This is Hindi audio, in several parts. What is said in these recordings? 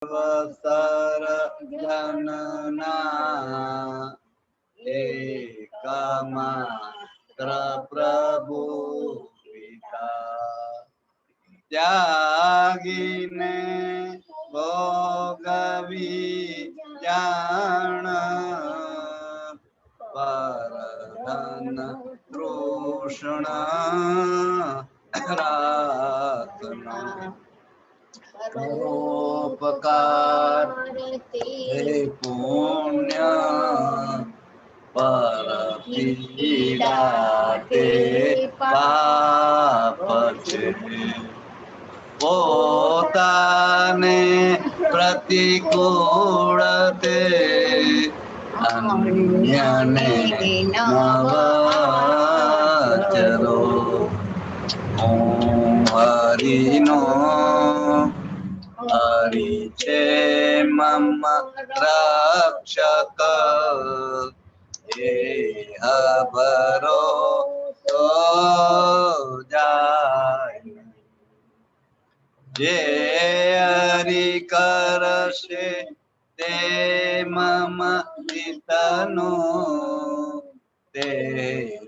सर्वसर जनना एकमात्र प्रभु पिता त्यागीने भोगवी जान परधन तृष्ण रातना परोपकार हे पुण्य पर पीड़ा ते पाप छे પોતાને પ્રતિકૂળ તે અન્યને નવચરો હું હરિનો હરિ છે મમ રક્ષક એ હબરો તો જાય જે હરિ કરશે તે મમ હિતનો તે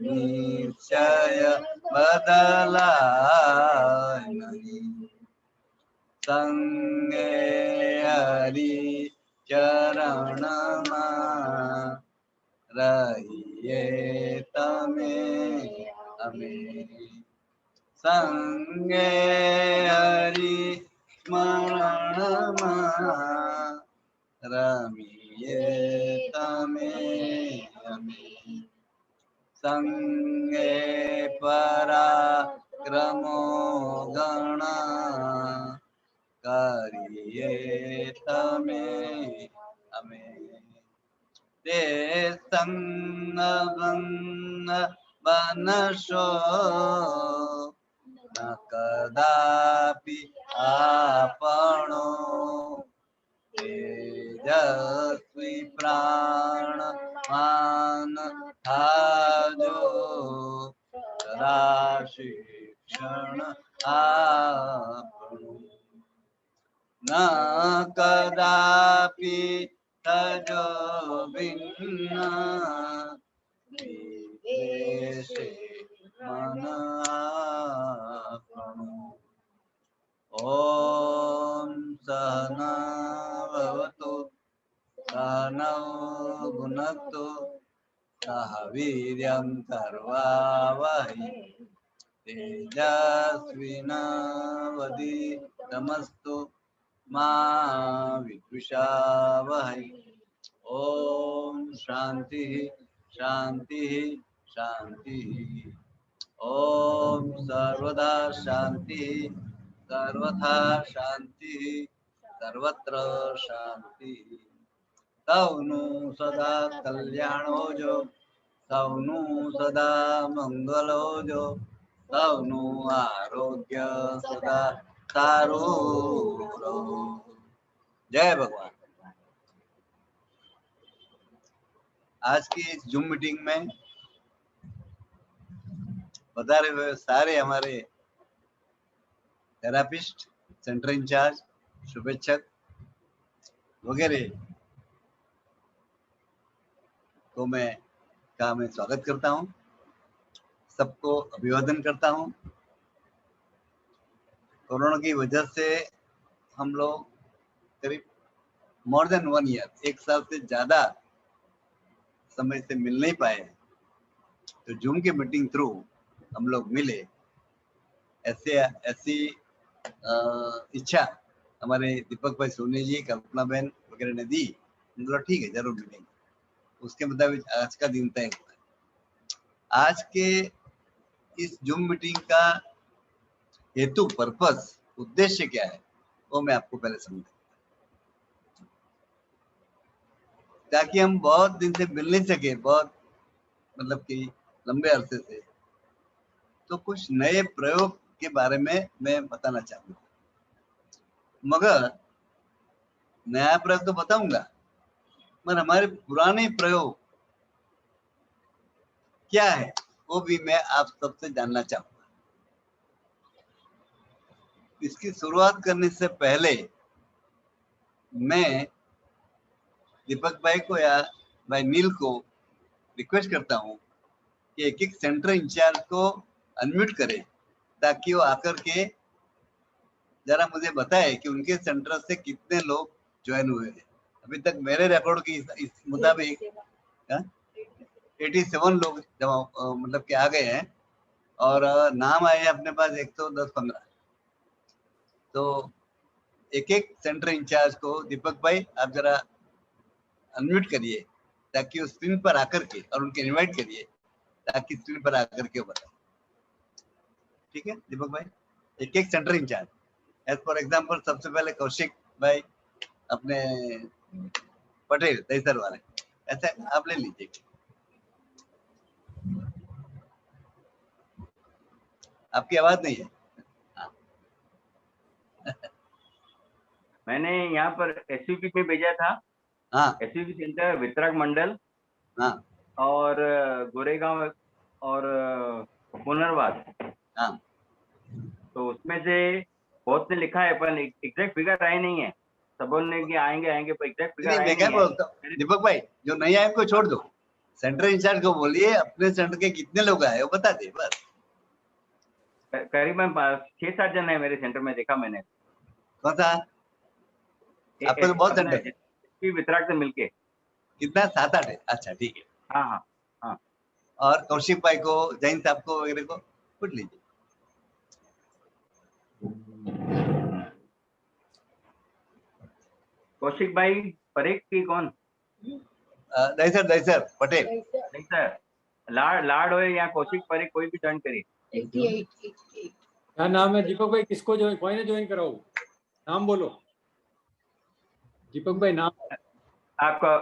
નિશ્ચય બદલાય નહીં સંગે હરિ ચરણમાં રહીએ તમે અમે સંગે હરિ સ્મરણમાં રમીએ તમે અમે સંગે પરાક્રમો ગણા કરીએ તમે અમે તે સંગ ભંગ બનશો ન કદાપી આપણો તેજસ્વી પ્રાણવાન થાજો સદા શિક્ષણ આપણું ન કદાપી તજો ભિન્ન વિદ્વેષે મન આપણું ઓમ સહના ભવતુ સહનૌ ભુનક્તુ સહ વીર્યં કર્વાવહૈ તેજસ્વિનાવધીતમસ્તુ મા વિદ્વિષાવહૈ ઓમ શાંતિ શાંતિ શાંતિ ઓમ સર્વદા શાંતિ સર્વથા શાંતિ સર્વત્ર શાંતિ સૌનું સદા કલ્યાણ હોજો સૌનું સદા મંગલ હોજો સૌનું આરોગ્ય સદા સારું રહો जय भगवान। आज की इस जूम मीटिंग में पधारे हुए सारे हमारे थेरापिस्ट, सेंटर इंचार्ज, शुभेच्छक वगैरह को मैं स्वागत करता हूं, सबको अभिवादन करता हूं। कोरोना की वजह से हम लोग करीब मोर देन 1 ईयर, 1 साल से ज्यादा समय से मिल नहीं पाए, तो जूम की मीटिंग थ्रू हम लोग मिले। ऐसी इच्छा हमारे दीपक भाई सोनी जी, कल्पना बहन वगैरह ने दी। बोला ठीक है, जरूर मिलेंगे। उसके मुताबिक आज का दिन तय हुआ। आज के इस जूम मीटिंग का हेतु, पर्पस, उद्देश्य क्या है वो मैं आपको पहले समझाऊंगा, ताकि हम बहुत दिन से मिल नहीं सके, बहुत मतलब कि लंबे अरसे से, तो कुछ नए प्रयोग के बारे में मैं बताना चाहूंगा। मगर नया प्रयोग तो बताऊंगा, मगर हमारे पुराने प्रयोग क्या है वो भी मैं आप सबसे जानना चाहूंगा। इसकी शुरुआत करने से पहले मैं दीपक भाई को या भाई नील को रिक्वेस्ट करता हूँ कि एक एक सेंटर इंचार्ज को अनम्यूट करें ताकि वो आकर के जरा मुझे बताए कि उनके सेंटर से कितने लोग ज्वाइन हुए हैं। अभी तक मेरे रिकॉर्ड की इस मुताबिक 87 लोग जमा मतलब कि आ गए हैं और नाम आए हैं अपने पास 110-15। तो एक एक सेंटर इंचार्ज को दीपक भाई आप जरा अनम्यूट करिए ताकि वो स्क्रीन पर आकर के और उनके इनवाइट करिए ताकि स्क्रीन पर आकर के बताए। ठीक है दीपक भाई, एक एक centre in charge as for example सबसे पहले कौशिक भाई अपने पटेल दहीसर वाले, ऐसे आप ले लीजिए। आपकी आवाज नहीं है। हाँ। मैंने यहाँ पर एसयूपी में भेजा था। हाँ एसयूपी सेंटर वितरक मंडल हाँ और गोरेगांव और पुनर्वास। हाँ तो उसमें से बहुत ने लिखा है पर एग्जैक्ट फिगर आए नहीं है। सबों ने कि आएंगे आएंगे पर एग्जैक्ट फिगर नहीं, आए मैं क्या नहीं है। बोलता हूँ दीपक भाई, जो नहीं आए उनको छोड़ दो, सेंटर इंचार्ज को बोलिए अपने सेंटर के कितने लोग आए वो बता दे बस। करीबन 6-7 जन है मेरे सेंटर में, देखा मैंने। कौन सा? आपको तो बहुत सेंटर है। वितरक से मिलके कितना? 7-8 है। अच्छा ठीक है। हाँ हाँ हाँ। और कौशिक भाई को, जैन साहब को वगैरह को पूछ लीजिए। कौशिक भाई परेख की कौन? दहीसर पटेल। नहीं सर, लाड हो या कौशिक परेख, कोई भी ज्वाइन करिए। 88 क्या नाम है दीपक भाई? किसको ज्वाइन, कोई ने ज्वाइन कराओ, नाम बोलो दीपक भाई नाम। आपका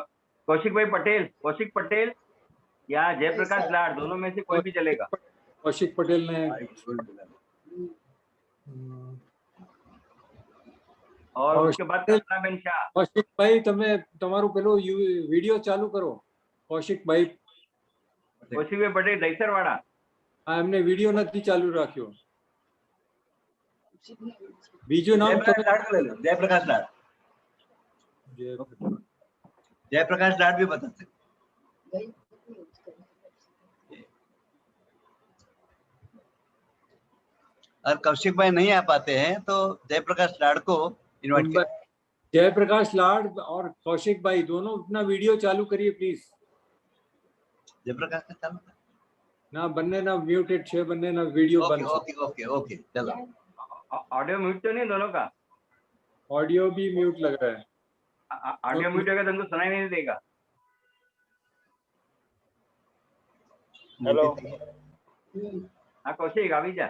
कौशिक भाई पटेल, कौशिक पटेल या जयप्रकाश लाड, दोनों में से कोई भी चलेगा। कौशिक पटेल ने। और उसके बाद कल्पनाबेन शाह। कौशिक भाई તમે તમારું પેલું વિડિયો ચાલુ કરો। કૌશિક ભાઈ कौशिक भाई पटेल दहीसर वाड़ा। આ એમને વિડિયો નથી ચાલુ રાખ્યો। બીજું નામ તમે जयप्रकाश लाड। जयप्रकाश लाड भी बता सकते। और कौशिक भाई नहीं आ पाते हैं तो जयप्रकाश लाड को इनवाइट करें। जयप्रकाश लाड और कौशिक भाई दोनों अपना वीडियो चालू करिए प्लीज। जयप्रकाश ने चालू ना बनने ना म्यूटेड छे, बनने ना वीडियो बंद। ओके ओके ओके चलो। ऑडियो म्यूट तो नहीं दोनों का? ऑडियो भी म्यूट लग रहा है। ऑडियो म्यूट होगा तो हमको सुनाई नहीं देगा। हेलो हाँ कौशिक अभी जा।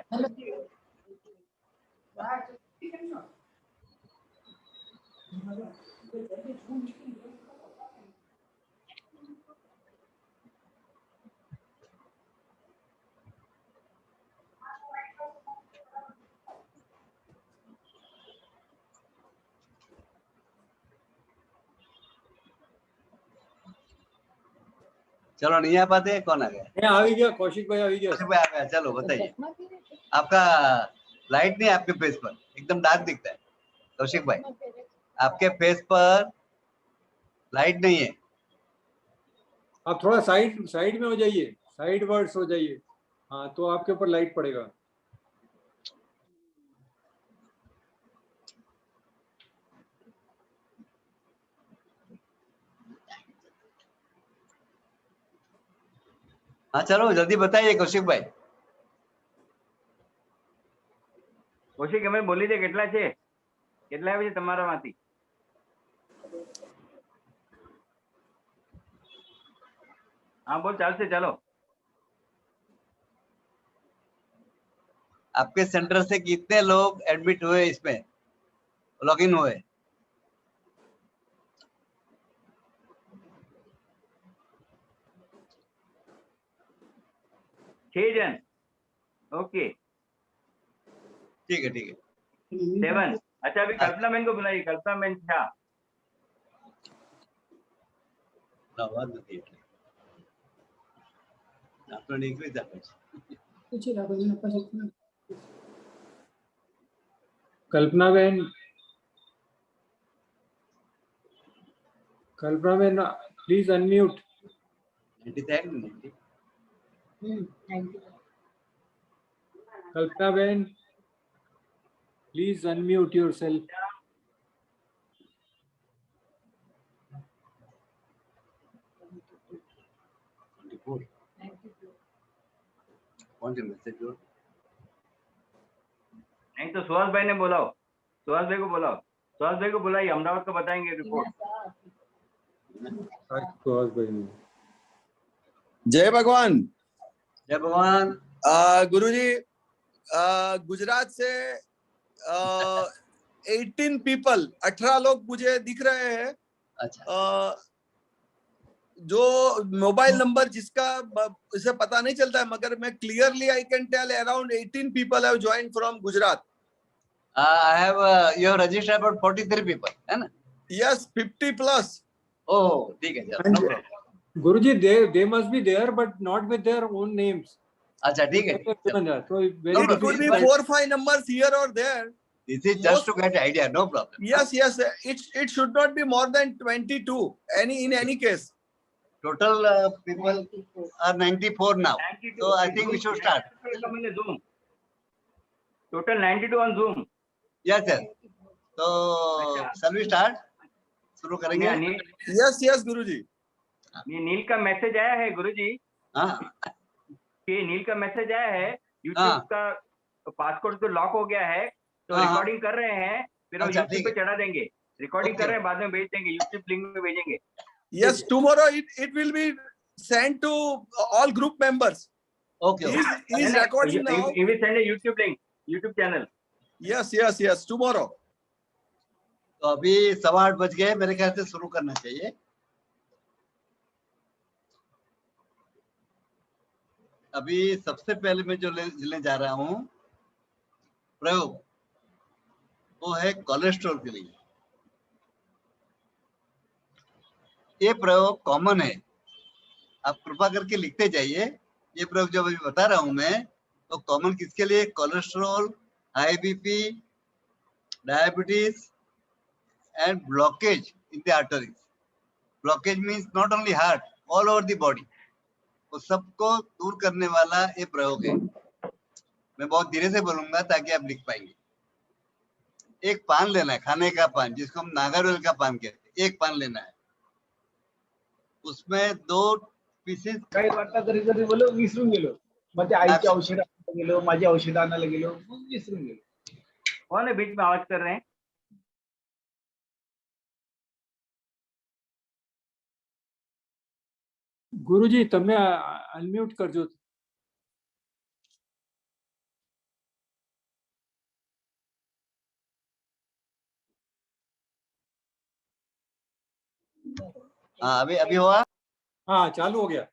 चलो नहीं आ पाते हैं, कौन आ गया? आ गया कौशिक भाई, आ गया। कौशिक भाई आ गया, चलो बताइए। आपका लाइट नहीं, आपके फेस पर एकदम डार्क दिखता है। कौशिक भाई आपके फेस पर लाइट नहीं है। आप थोड़ा साइड में हो जाइए, साइड वर्ड्स हो जाइए। हाँ तो आपके ऊपर लाइट पड़ेगा। हाँ चलो जल्दी बताइए कौशिक भाई। કૌશિક અમે બોલી દે કેટલા છે, કેટલા આવે છે તમારામાંથી? हाँ बोल, चालसे चलो। आपके सेंटर से कितने लोग एडमिट हुए, इसमें लॉगिन हुए? छह जन। ओके ठीक है 7। अच्छा अभी कल्पना बेन को बुलाइए, कल्पना बेन शाह। आवाज नहीं है। आपने निकली था कल्पना बेन कल्पना मैन प्लीज अनम्यूट। 90 कल्पना मैन प्लीज अनम्यूट योरसेल्फ। कौन सी मैसेज जो नहीं तो सुहास भाई ने बुलाओ, सुहास भाई को बुलाओ, सुहास भाई को बुलाइए, अहमदाबाद का बताएंगे रिपोर्ट। जय भगवान। जय भगवान। गुरुजी, गुजरात से 18 पीपल 18 लोग मुझे दिख रहे हैं। अच्छा। जो मोबाइल नंबर जिसका इसे पता नहीं चलता है, मगर मैं clearly I can tell around 18 people have joined from Gujarat. I have you have registered about 43 people, है ना? Yes, 50 plus. ओह ठीक है, no problem. Guruji, they must be there, but not with their own names. अच्छा ठीक है। So very It could be 4-5 numbers here or there. This is just to get idea, no problem. Yes, yes, it should not be more than 22. In any case. Total people are 94 now. 92. So I think we should start. Come in the Zoom. Total 92 on Zoom. Yes, sir. So shall we start? शुरू करेंगे? Yes, yes, गुरुजी। ये नील का मैसेज आया है गुरुजी। हाँ। ये नील का मैसेज आया है, YouTube का पासवर्ड तो लॉक हो गया है, तो रिकॉर्डिंग कर रहे हैं, फिर हम YouTube पे चढ़ा देंगे। रिकॉर्डिंग कर रहे हैं, बाद में भेज देंगे, YouTube लिंक में भेजेंगे। Yes, tomorrow it will be sent to all group members. Okay. He is recording now. He will send a YouTube link, YouTube channel. Yes, yes, yes, tomorrow. तो अभी 8:15 बज गए, मेरे ख्याल से शुरू करना चाहिए। अभी सबसे पहले मैं जो लेने जा रहा हूँ प्रयोग, वो है कोलेस्ट्रॉल के लिए। ये प्रयोग कॉमन है, आप कृपा करके लिखते जाइए। ये प्रयोग जो अभी बता रहा हूं मैं, तो कॉमन किसके लिए? Cholesterol, high BP, diabetes and blockage in the arteries. Blockage means not only heart, all over the body. वो सबको दूर करने वाला ये प्रयोग है। मैं बहुत धीरे से बोलूंगा ताकि आप लिख पाएंगे। एक पान लेना है, खाने का पान, जिसको हम नागरवेल का पान कहते हैं। एक पान लेना है, उसमें 2 पीसेस। काही वाटलं तरी जरी बोलो विसरून गेलो, मग ते आईची औषध आणायला गेलो, माझी औषध आणायला गेलो, मग विसरून गेलो। कौन है बीच में आवाज कर रहे हैं? गुरुजी તમે અનમ્યુટ કરજો। हाँ अभी हुआ। हाँ चालू हो गया।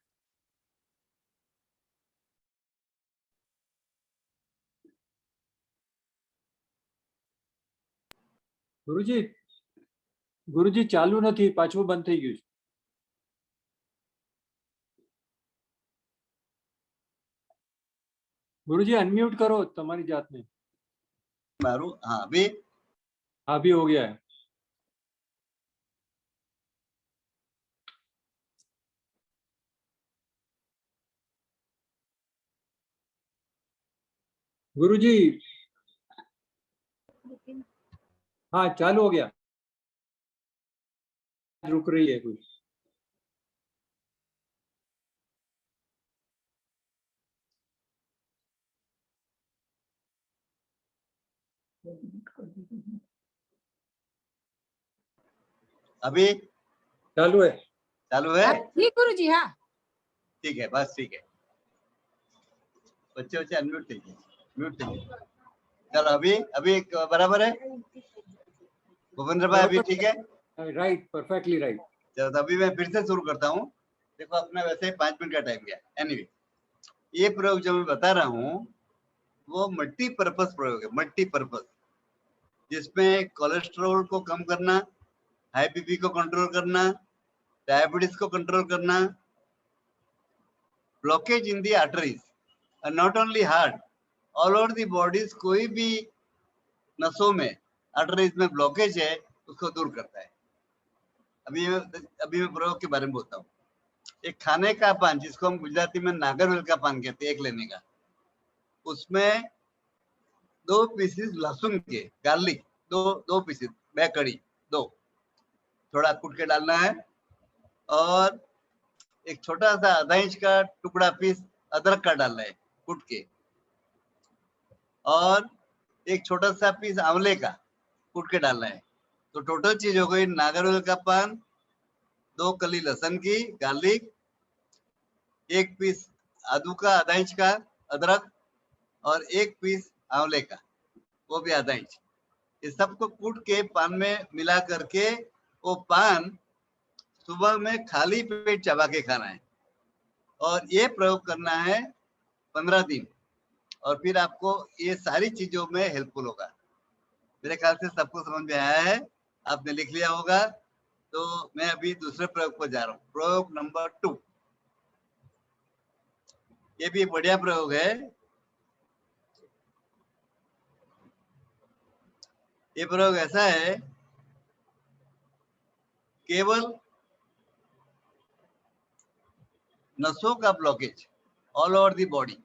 गुरुजी चालू નથી, પાછું બંધ થઈ ગયું છે। गुरुजी अनम्यूट करो तुम्हारी जात में। मारू। हाँ अभी हो गया है। गुरुजी हाँ चालू हो गया, रुक रही है कुछ। अभी चालू है। ठीक गुरुजी। हाँ ठीक है, बस ठीक है। बच्चे अनम्यूट कीजिए, म्यूट कीजिए। चलो अभी बराबर है भूपेंद्र भाई? अभी ठीक है? Right, perfectly right. चलो तो अभी मैं फिर से शुरू करता हूँ। देखो अपना वैसे 5 मिनट का टाइम गया। एनीवे, ये प्रयोग जो मैं बता रहा हूँ वो मल्टीपर्पज प्रयोग है। मल्टीपर्पज, जिसमें कोलेस्ट्रॉल को कम करना, हाई बीपी को कंट्रोल करना, डायबिटीज को कंट्रोल करना, blockage in the arteries, not only heart, all over the bodies. कोई भी नसों में, आर्टरीज में ब्लॉकेज है, उसको दूर करता है। अभी मैं प्रयोग के बारे में बोलता हूँ। एक खाने का पान जिसको हम गुजराती में नागरवेल का पान कहते हैं, एक लेने का, उसमें 2 पीसेस लहसुन के, गार्लिक, दो पीसेस, 2 कड़ी, 2 थोड़ा कूट के डालना है, और एक छोटा सा आधा इंच का टुकड़ा पीस अदरक का डालना है कूट के, और एक छोटा सा पीस आंवले का कूट के डालना है। तो टोटल चीज हो गई नागरवेल का पान, 2 कली लहसुन की, गार्लिक, 1 पीस आदू का आधा इंच का अदरक, और 1 पीस आंवले का, वो भी आधा इंच। इस सबको कूट के पान में मिला करके वो पान सुबह में खाली पेट चबा के खाना है, और ये प्रयोग करना है 15 दिन, और फिर आपको ये सारी चीजों में हेल्पफुल होगा। मेरे ख्याल से सबको समझ में आया है, आपने लिख लिया होगा। तो मैं अभी दूसरे प्रयोग पर जा रहा हूँ, प्रयोग नंबर 2। ये भी बढ़िया प्रयोग है। ये प्रयोग ऐसा है, केवल नसों का blockage all over the body,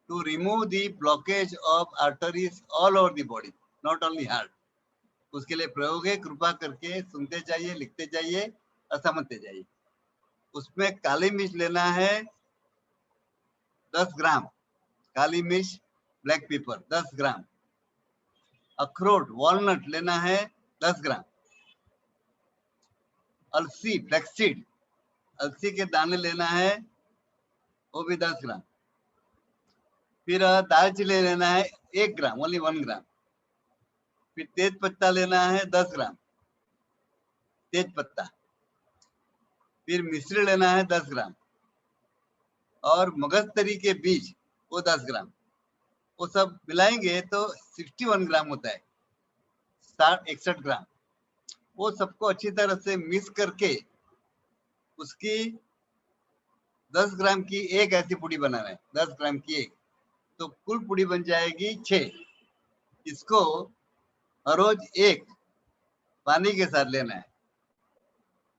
to remove the blockage of arteries all over the body, not only heart. उसके लिए प्रयोग है, कृपा करके सुनते जाइए, लिखते जाइए और समझते जाइए। उसमें काली मिर्च लेना है 10 ग्राम, काली मिर्च, ब्लैक पेपर 10 ग्राम, अखरोट वॉलनट लेना है 10 ग्राम, अलसी फ्लैक्सीड, अलसी के दाने लेना है वो भी 10 ग्राम, फिर दालचीनी लेना है 1 ग्राम, ओनली 1 ग्राम, फिर तेज पत्ता लेना है 10 ग्राम, तेज पत्ता, फिर मिश्री लेना है 10 ग्राम, और मगजतरी के बीज वो 10 ग्राम। वो सब मिलाएंगे तो 61 ग्राम होता है, 61 ग्राम। वो सबको अच्छी तरह से मिक्स करके उसकी 10 ग्राम की एक ऐसी पुड़ी बनाना है, 10 ग्राम की एक, तो कुल पुड़ी बन जाएगी 6। इसको हर रोज 1 पानी के साथ लेना है।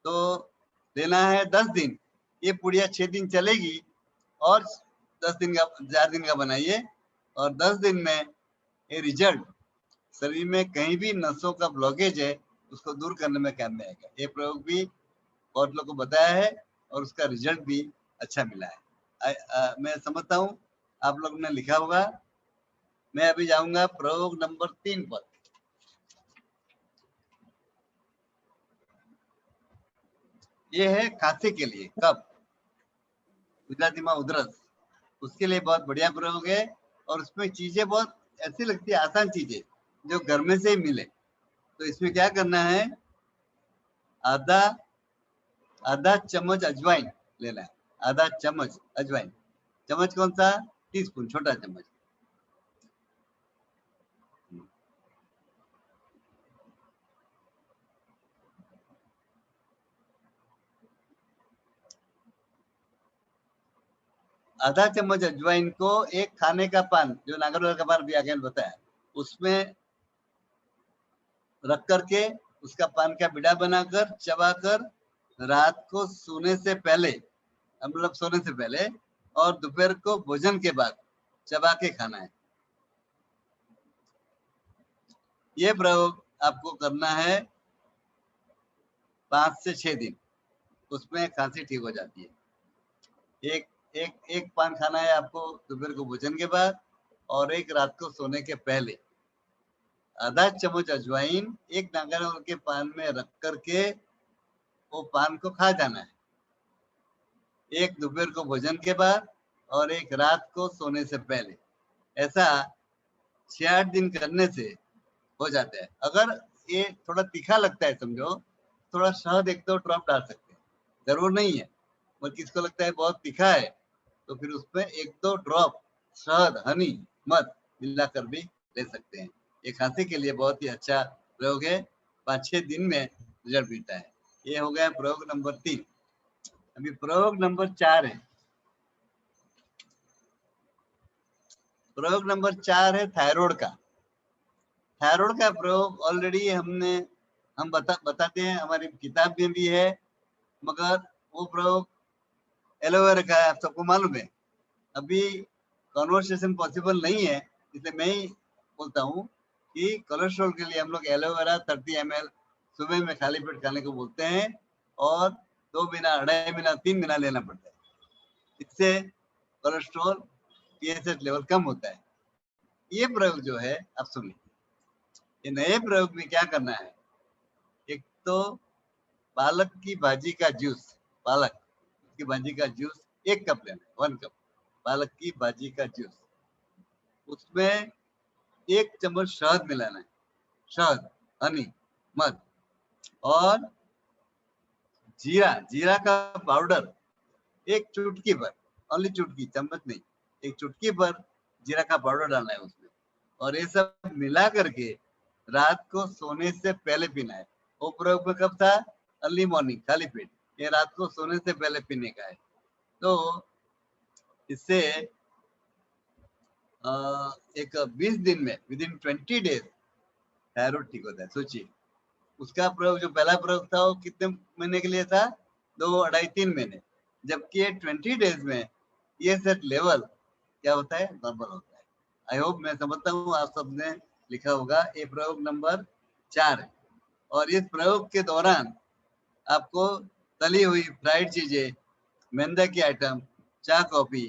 तो लेना है 10 दिन, ये पुड़िया 6 दिन चलेगी, और 10 दिन का 4 दिन का बनाइए, और 10 दिन में ये रिजल्ट शरीर में कहीं भी नसों का ब्लॉकेज है उसको दूर करने में काम में आएगा। ये प्रयोग भी बहुत लोगों को बताया है और उसका रिजल्ट भी अच्छा मिला है। मैं समझता हूँ आप लोगों ने लिखा होगा। मैं अभी जाऊंगा प्रयोग नंबर 3 पर। ये है खांसी के लिए, कफ, गुजराती में उधरस, उसके लिए बहुत बढ़िया प्रयोग है, और उसमें चीजें बहुत ऐसी लगती है, आसान चीजें जो घर में से ही मिले। तो इसमें क्या करना है, आधा चम्मच अजवाइन लेना है, आधा चम्मच अजवाइन, चम्मच कौन सा, टीस्पून, छोटा चम्मच। आधा चम्मच अजवाइन को एक खाने का पान, जो नागरवेल का पान भी आगे बताया, उसमें रख करके उसका पान का बिड़ा बनाकर चबाकर रात को सोने से पहले, मतलब सोने से पहले, और दोपहर को भोजन के बाद चबा के खाना है। ये प्रयोग आपको करना है 5 से 6 दिन, उसमें खांसी ठीक हो जाती है। एक पान खाना है आपको दोपहर को भोजन के बाद, और एक रात को सोने के पहले। आधा चम्मच अजवाइन एक नागरवेल के पान में रख करके वो पान को खा जाना है, एक दोपहर को भोजन के बाद और एक रात को सोने से पहले। ऐसा 6-8 दिन करने से हो जाता है। अगर ये थोड़ा तीखा लगता है समझो, थोड़ा शहद 1-2 ड्रॉप डाल सकते हैं, जरूर नहीं है। और किसको लगता है बहुत तीखा है तो फिर उसमें 1-2 ड्रॉप शहद, हनी, मध मिलाकर भी ले सकते हैं। ये खांसी के लिए बहुत ही अच्छा प्रयोग है, 5-6 दिन में रिजल्ट मिलता है। ये हो गया प्रयोग नंबर 3। अभी प्रयोग नंबर 4 है। प्रयोग नंबर 4 है थायराइड का। थायराइड का प्रयोग ऑलरेडी हम बताते हैं, हमारी किताब में भी है, मगर वो प्रयोग एलोवेरा का है, आप सबको मालूम है। अभी कॉन्वर्सेशन पॉसिबल नहीं है, इसलिए मैं ही बोलता हूँ कि कोलेस्ट्रॉल के लिए हम लोग एलोवेरा 30 ml सुबह में खाली पेट खाने को बोलते हैं, और 2 महीना, 2.5 महीना, 3 महीना लेना पड़ता है। इससे कोलेस्ट्रॉल पीएसएच लेवल कम होता है। ये प्रयोग जो है आप सुनिए, ये नए प्रयोग में क्या करना है, एक तो पालक की भाजी का जूस, पालक की भाजी का जूस 1 कप लेना है, 1 कप पालक की भाजी का जूस, उसमें 1 चम्मच शहद मिलाना है, शहद, हनी, मध, और जीरा का पाउडर 1 चुटकी भर, ओनली चुटकी, चम्मच नहीं, 1 चुटकी भर जीरा का पाउडर डालना है उसमें, और ये सब मिला करके रात को सोने से पहले पीना है। वो प्रयोग में कब था? अर्ली मॉर्निंग, खाली पेट, ये रात को सोने से पहले पीने का है। तो इससे एक 20 दिन में, विदिन 20 डेज थायराइड ठीक होता है। सोचिए, उसका प्रयोग, जो पहला प्रयोग था वो कितने महीने के लिए था? 2, 2.5, 3 महीने, जबकि 20 डेज में ये सेट लेवल क्या होता है? नॉर्मल होता है। आई होप, मैं समझता हूँ आप सबने लिखा होगा। ये प्रयोग नंबर 4 है, और इस प्रयोग के दौरान आपको तली हुई फ्राइड चीजें, मैदा की आइटम, चाय, कॉफी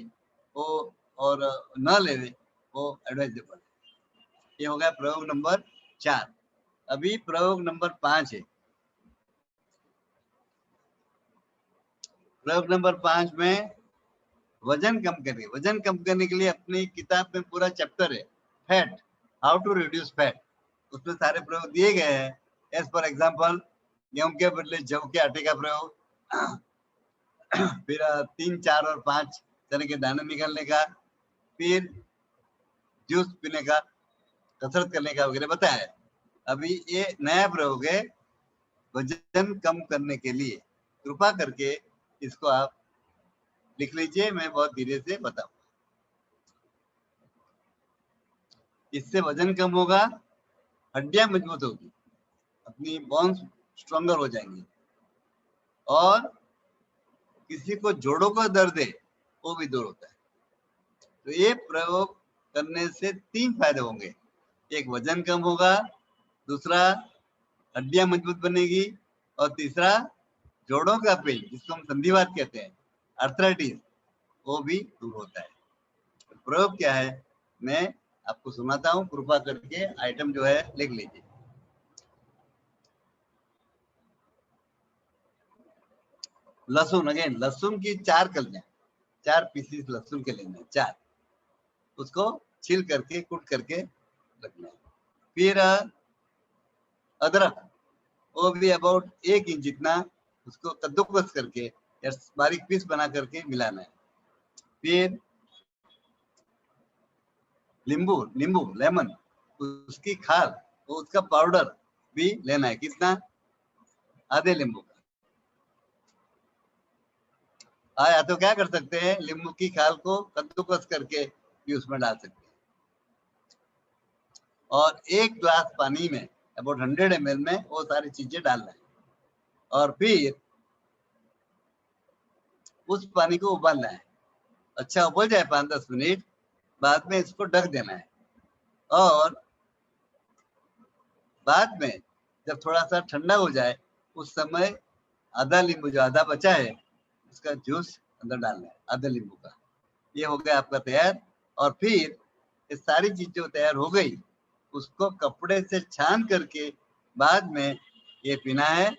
वो और न लेवे, वो एडवाइजेबल है। ये हो गया प्रयोग नंबर 4। अभी प्रयोग नंबर 5 है। प्रयोग नंबर 5 में वजन कम करने, वजन कम करने के लिए अपनी किताब में पूरा चैप्टर है, fat, how to reduce fat. उसमें सारे प्रयोग दिए गए हैं। एज फॉर एग्जांपल, गेहूं के बदले जौ के आटे का प्रयोग, फिर 3, 4 और 5 तरह के दाने निकालने का, फिर जूस पीने का, कसरत करने का वगैरह बताया है। अभी ये नया प्रयोग है वजन कम करने के लिए। कृपा करके इसको आप लिख लीजिए, मैं बहुत धीरे से बताऊंगा। इससे वजन कम होगा, हड्डियां मजबूत होगी, अपनी बोन्स स्ट्रॉन्गर हो जाएंगी, और किसी को जोड़ों का दर्द है वो भी दूर होता है। तो ये प्रयोग करने से 3 फायदे होंगे। एक, वजन कम होगा, दूसरा, हड्डियां मजबूत बनेगी, और तीसरा, जोड़ों का पेन, जिसको हम संधिवात कहते हैं, आर्थराइटिस, वो भी दूर होता है। प्रयोग क्या है मैं आपको सुनाता हूँ, कृपा करके आइटम जो है लिख लीजिए। लहसुन, अगेन लहसुन की 4 कलियां, 4 पीसीस लहसुन के लेने, 4, उसको छील करके, कूट करके रखना है। फिर अदरक, वो भी अबाउट 1 इंच जितना, उसको कद्दूकस करके या बारीक पीस बना करके मिलाना है। फिर नींबू, लेमन, उसकी खाल, तो उसका पाउडर भी लेना है। कितना? आधे नींबू का। या तो क्या कर सकते हैं, नींबू की खाल को कद्दूकस करके भी उसमें डाल सकते हैं। और 1 ग्लास पानी में अबाउट 100 ml में वो सारी चीजें डालना है, और फिर उस पानी को उबालना है। अच्छा उबल जाए 5-10 मिनट बाद में इसको ढक देना है, और बाद में जब थोड़ा सा ठंडा हो जाए उस समय आधा नींबू, जो आधा बचा है, उसका जूस अंदर डालना है, आधा नींबू का। ये हो गया आपका तैयार। और फिर ये सारी चीजें तैयार हो गई, उसको कपड़े से छान करके बाद में ये पीना है।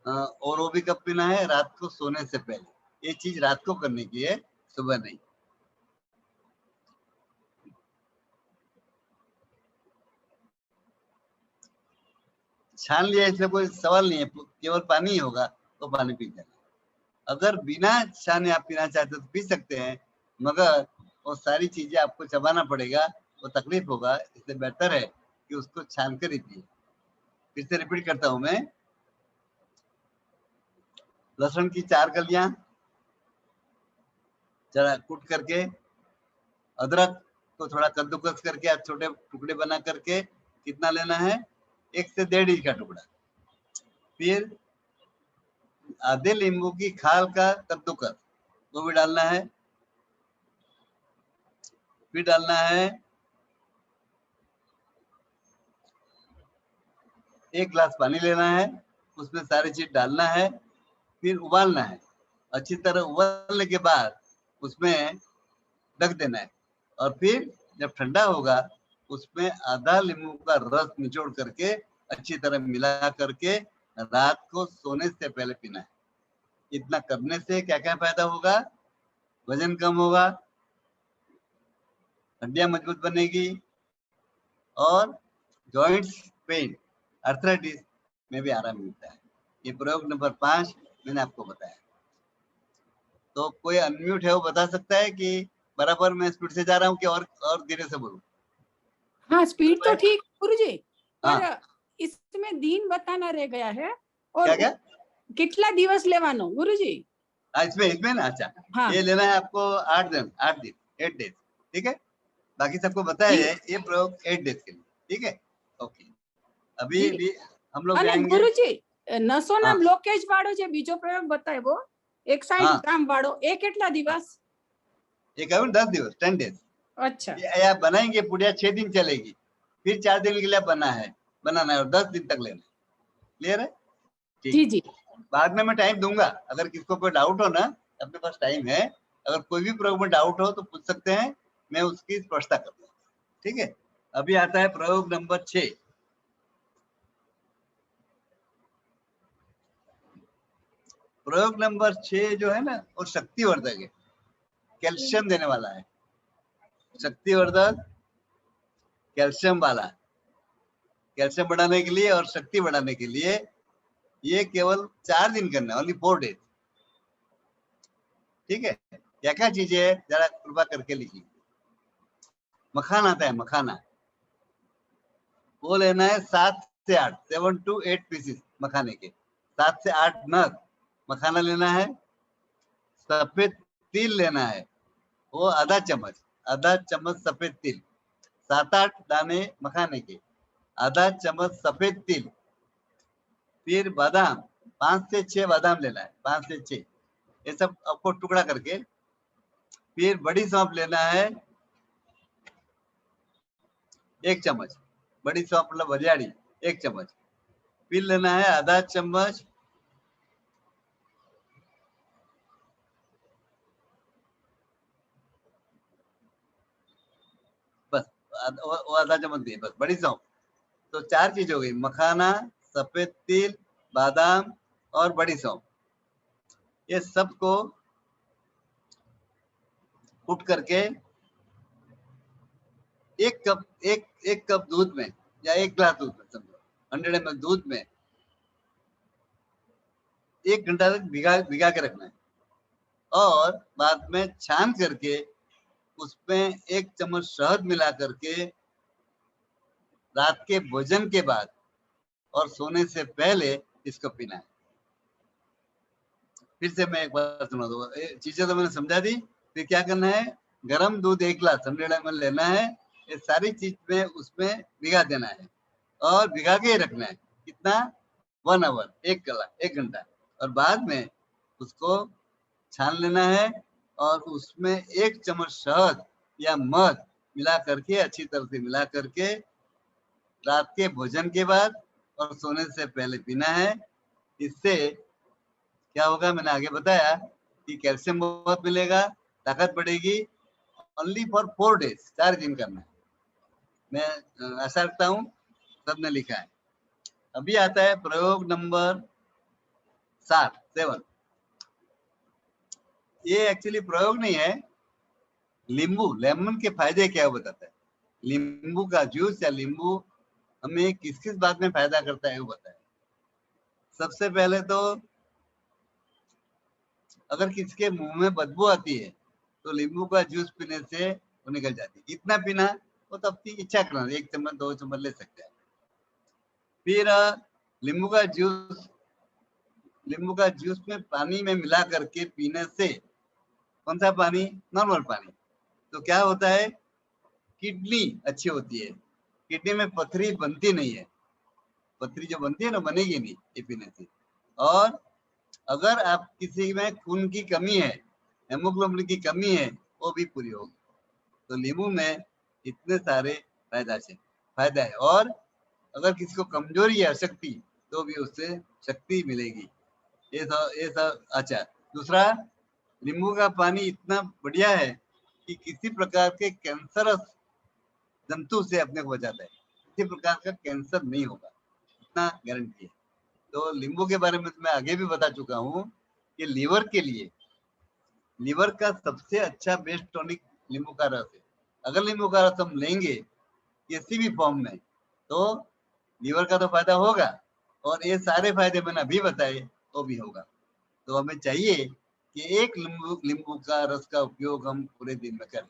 और वो भी कब पीना है? रात को सोने से पहले। ये चीज रात को करने की है, सुबह नहीं। छान लिया इसमें कोई सवाल नहीं है, केवल पानी ही होगा तो पानी पी जाना। अगर बिना छाने आप पीना चाहते तो पी सकते हैं, मगर वो सारी चीजें आपको चबाना पड़ेगा, वो तकलीफ होगा, इसलिए बेहतर है कि उसको छान कर ही पिए। फिर से रिपीट करता हूं मैं। लहसुन की 4 कलियां जरा कूट करके, अदरक को थोड़ा कद्दूकस करके छोटे टुकड़े बना करके, कितना लेना है? 1 से 1.5 इंच का टुकड़ा। फिर आधे नींबू की खाल का कद्दूकस वो भी डालना है। फिर डालना है 1 गिलास पानी लेना है, उसमें सारी चीज डालना है, फिर उबालना है। अच्छी तरह उबालने के बाद उसमें ढक देना है और फिर जब ठंडा होगा उसमें आधा नींबू का रस निचोड़ करके अच्छी तरह मिला करके रात को सोने से पहले पीना है। इतना करने से क्या क्या फायदा होगा? वजन कम होगा, हड्डियां मजबूत बनेगी और जॉइंट्स पेन, आर्थराइटिस में भी आराम मिलता है। ये प्रयोग नंबर 5 मैंने आपको बताया। तो कोई अनम्यूट है वो बता सकता है कि बराबर मैं स्पीड से जा रहा हूँ कि और धीरे से बोलूं? हाँ स्पीड तो ठीक गुरुजी, पर हाँ। इसमें दिन बताना रह गया है। और क्या क्या? कितना दिवस लेवानो गुरुजी? इसमें ना, अच्छा हाँ। ये लेना है आपको 8 दिन 8 डेज, ठीक है। बाकी सबको बताया है ये प्रयोग 8 डेज के लिए, ठीक है। ओके, अभी भी हम लोग जाएंगे गुरुजी नसोना हाँ। બ્લોકેજ વાળો જે બીજો પ્રયોગ બતાવ્યો 61 हाँ। ગ્રામ વાળો એ કેટલા દિવસ? ये कहूँ 10 दिवस 10 डेज। अच्छा, ये आप बनाएंगे पुड़िया 6 दिन चलेगी, फिर 4 दिन के लिए बनाना है और 10 दिन तक लेना है। क्लियर है? जी जी। बाद में मैं टाइम दूंगा, अगर किसको कोई डाउट हो ना, अपने पास टाइम है, अगर कोई भी प्रयोग में डाउट हो तो पूछ सकते हैं, मैं उसकी स्पष्टता कर दूंगा, ठीक है। अभी आता है प्रयोग नंबर 6। प्रयोग नंबर 6 जो है ना वो शक्तिवर्धक है, कैल्शियम देने वाला है। शक्तिवर्धक कैल्शियम वाला, कैल्शियम बढ़ाने के लिए और शक्ति बढ़ाने के लिए ये केवल 4 दिन करना है, ओनली 4 डेज, ठीक है। क्या क्या चीजें है जरा कृपा करके लिखिए। मखाना आता है, मखाना वो लेना है 7 से 8 7 to 8 पीसेस मखाने के, 7 से 8 नग मखाना लेना है। सफेद तिल लेना है, वो आधा चम्मच सफेद तिल, 7-8 दाने मखाने के, आधा चम्मच सफेद तिल। फिर बादाम 5 से 6 बादाम लेना है, 5 से 6, ये सब आपको टुकड़ा करके। फिर बड़ी सौंफ लेना है 1 चम्मच, बड़ी सौंफ मतलब वरियाड़ी 1 चम्मच। फिर लेना है आधा चम्मच बस, वो आधा चम्मच दिए बस, बड़ी सौंफ। तो 4 चीज हो गई, मखाना, सफेद तिल, बादाम और बड़ी सौंफ। ये सबको कूट करके एक कप दूध में या 1 गिलास दूध में, समझो 100 ml दूध में 1 घंटा तक भिगा के रखना है और बाद में छान करके उसमें 1 चम्मच शहद मिला करके रात के भोजन के बाद और सोने से पहले इसको पीना है। फिर से मैं एक बार सुना दूंगा, चीजें तो मैंने समझा दी। फिर क्या करना है, गर्म दूध 1 गिलास 100 ml लेना है, ये सारी चीज में उसमें भिगा देना है और भिगा के रखना है। कितना? 1 आवर, 1 घंटा। और बाद में उसको छान लेना है और उसमें 1 चम्मच शहद या मध मिला करके अच्छी तरह से मिला करके रात के भोजन के बाद और सोने से पहले पीना है। इससे क्या होगा मैंने आगे बताया कि कैल्शियम बहुत मिलेगा, ताकत बढ़ेगी। ओनली फॉर 4 डेज, 4 दिन करना है। मैं आशा रखता हूँ सबने लिखा है। अभी आता है प्रयोग नंबर 7। ये एक्चुअली प्रयोग नहीं है, लेमन के फायदे क्या बताता है। नींबू का जूस या नींबू हमें किस किस बात में फायदा करता है वो बताए। सबसे पहले तो अगर किसी के मुंह में बदबू आती है तो नींबू का जूस पीने से वो निकल जाती है। कितना पीना वो तो अपनी इच्छा करना, 1 चम्मच 2 चम्मच ले सकते हैं। फिर नींबू का जूस में पानी में मिला करके पीने से, कौन सा पानी? नॉर्मल पानी। तो क्या होता है, किडनी अच्छी होती है, किडनी में पथरी बनती नहीं है। पथरी जो बनती है ना बनेगी नहीं ये पीने से। और अगर आप किसी में खून की कमी है, हेमोग्लोबिन की कमी है, वो भी पूरी होगी। तो नींबू में इतने सारे फायदा है। और अगर किसी को कमजोरी है, शक्ति, तो भी उससे शक्ति मिलेगी। ये सब अच्छा। दूसरा, नींबू का पानी इतना बढ़िया है कि किसी प्रकार के कैंसरस जंतु से अपने को बचाता है, किसी प्रकार का कैंसर नहीं होगा, इतना गारंटी है। तो नींबू के बारे में मैं आगे भी बता चुका हूँ कि लीवर के लिए, लीवर का सबसे अच्छा बेस्ट टॉनिक नींबू का रस है। अगर नींबू का रस हम लेंगे किसी भी फॉर्म में तो लीवर का तो फायदा होगा, और ये सारे फायदे मैंने अभी बताए वो भी होगा। तो हमें चाहिए कि एक नींबू का रस का उपयोग हम पूरे दिन में करें,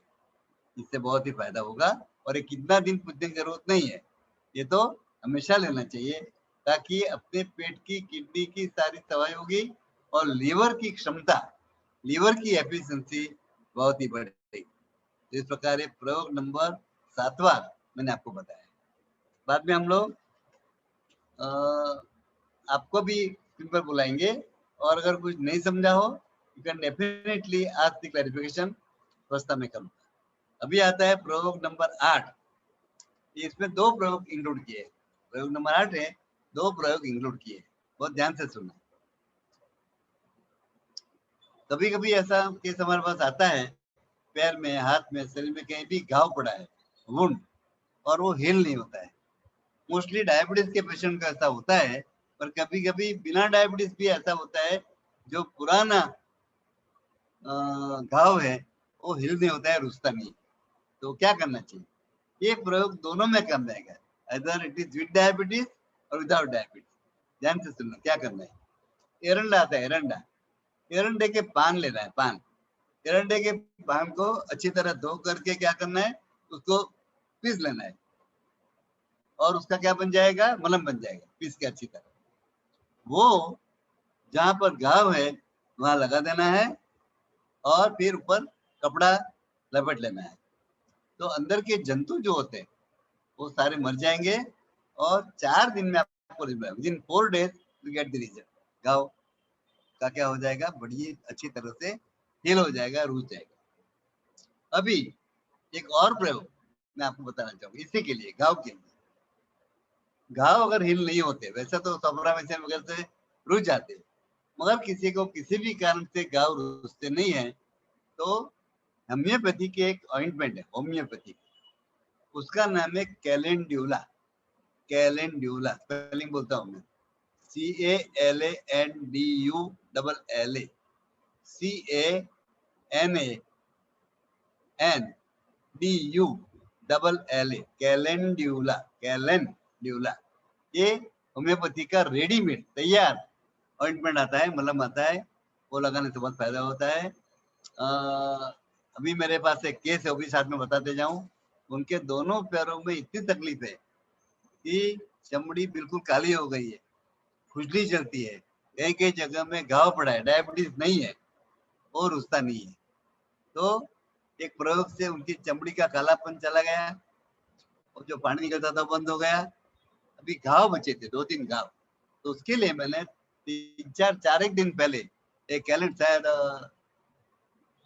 इससे बहुत ही फायदा होगा। और ये कितना दिन पूछने की जरूरत नहीं है, ये तो हमेशा लेना चाहिए, ताकि अपने पेट की, किडनी की सारी सफाई होगी और लीवर की क्षमता, लीवर की एफिशिएंसी बहुत ही बढ़ेगी। तो इस प्रकार ये प्रयोग नंबर 7वां मैंने आपको बताया। बाद में हम लोग आपको भी स्क्रीन पर बुलाएंगे, और अगर कुछ नहीं समझा हो you can definitely ask the clarification, व्यवस्था में करूंगा। अभी आता है प्रयोग नंबर 8। इसमें 2 प्रयोग इंक्लूड किए। प्रयोग नंबर 8 है, 2 प्रयोग इंक्लूड किए, बहुत ध्यान से सुनना। कभी कभी ऐसा केस हमारे पास आता है, पैर में, हाथ में, शरीर में कहीं भी घाव पड़ा है, वुंड, और वो हील नहीं होता है। मोस्टली डायबिटीज के पेशेंट का ऐसा होता है, पर कभी कभी बिना डायबिटीज भी ऐसा होता है, जो पुराना घाव है वो हील नहीं होता है, रुकता नहीं। तो क्या करना चाहिए? ये प्रयोग दोनों में काम आएगा, other it is with diabetes और विदाउट डायबिटीज। ध्यान से सुनना क्या करना है। एरंडा आता है, एरंडा, एरंडे के पान लेना है, पान। एरंडे के पान को अच्छी तरह धो करके क्या करना है, उसको पीस लेना है, और उसका क्या बन जाएगा, मलहम बन जाएगा पीस के अच्छी तरह। वो जहां पर घाव है वहां लगा देना है, और फिर ऊपर कपड़ा लपेट लेना है। तो अंदर के जंतु जो होते हैं वो सारे मर जाएंगे, और 4 दिन में आपको result, with in 4 days you get the result. घाव का क्या हो जाएगा, बड़ी अच्छी तरह से हील हो जाएगा, रुक जाएगा। अभी एक और प्रयोग मैं आपको बताना चाहूंगा इसी के लिए, घाव के लिए। घाव अगर हील नहीं होते, वैसे तो सफरामेसिन वगैरह से रुक जाते, मगर किसी को किसी भी कारण से घाव रुकते नहीं है, तो होम्योपैथी के एक ऑइंटमेंट है, होम्योपैथी, उसका नाम है कैलेंड्यूला। कैलेंड्यूला स्पेलिंग बोलता हूँ मैं, CALANDULLA, CANANDULLA, कैलेंड्यूला, कैलेंड्यूला। ये होम्योपैथी का रेडीमेड तैयार ऑइंटमेंट आता है, मलहम आता है, वो लगाने से बहुत फायदा होता है। अभी मेरे पास एक केस है, वो भी साथ में बताते जाऊं। उनके दोनों पैरों में इतनी तकलीफ है कि चमड़ी बिल्कुल काली हो गई है, खुजली चलती है, कई कई जगह में घाव पड़ा है, डायबिटीज नहीं है और रुकता नहीं है। तो एक प्रयोग से उनकी चमड़ी का कालापन चला गया, और जो पानी निकलता था बंद हो गया। अभी घाव बचे थे, 2-3 घाव, तो उसके लिए मैंने 3-4 दिन पहले एक कैलेंडर, शायद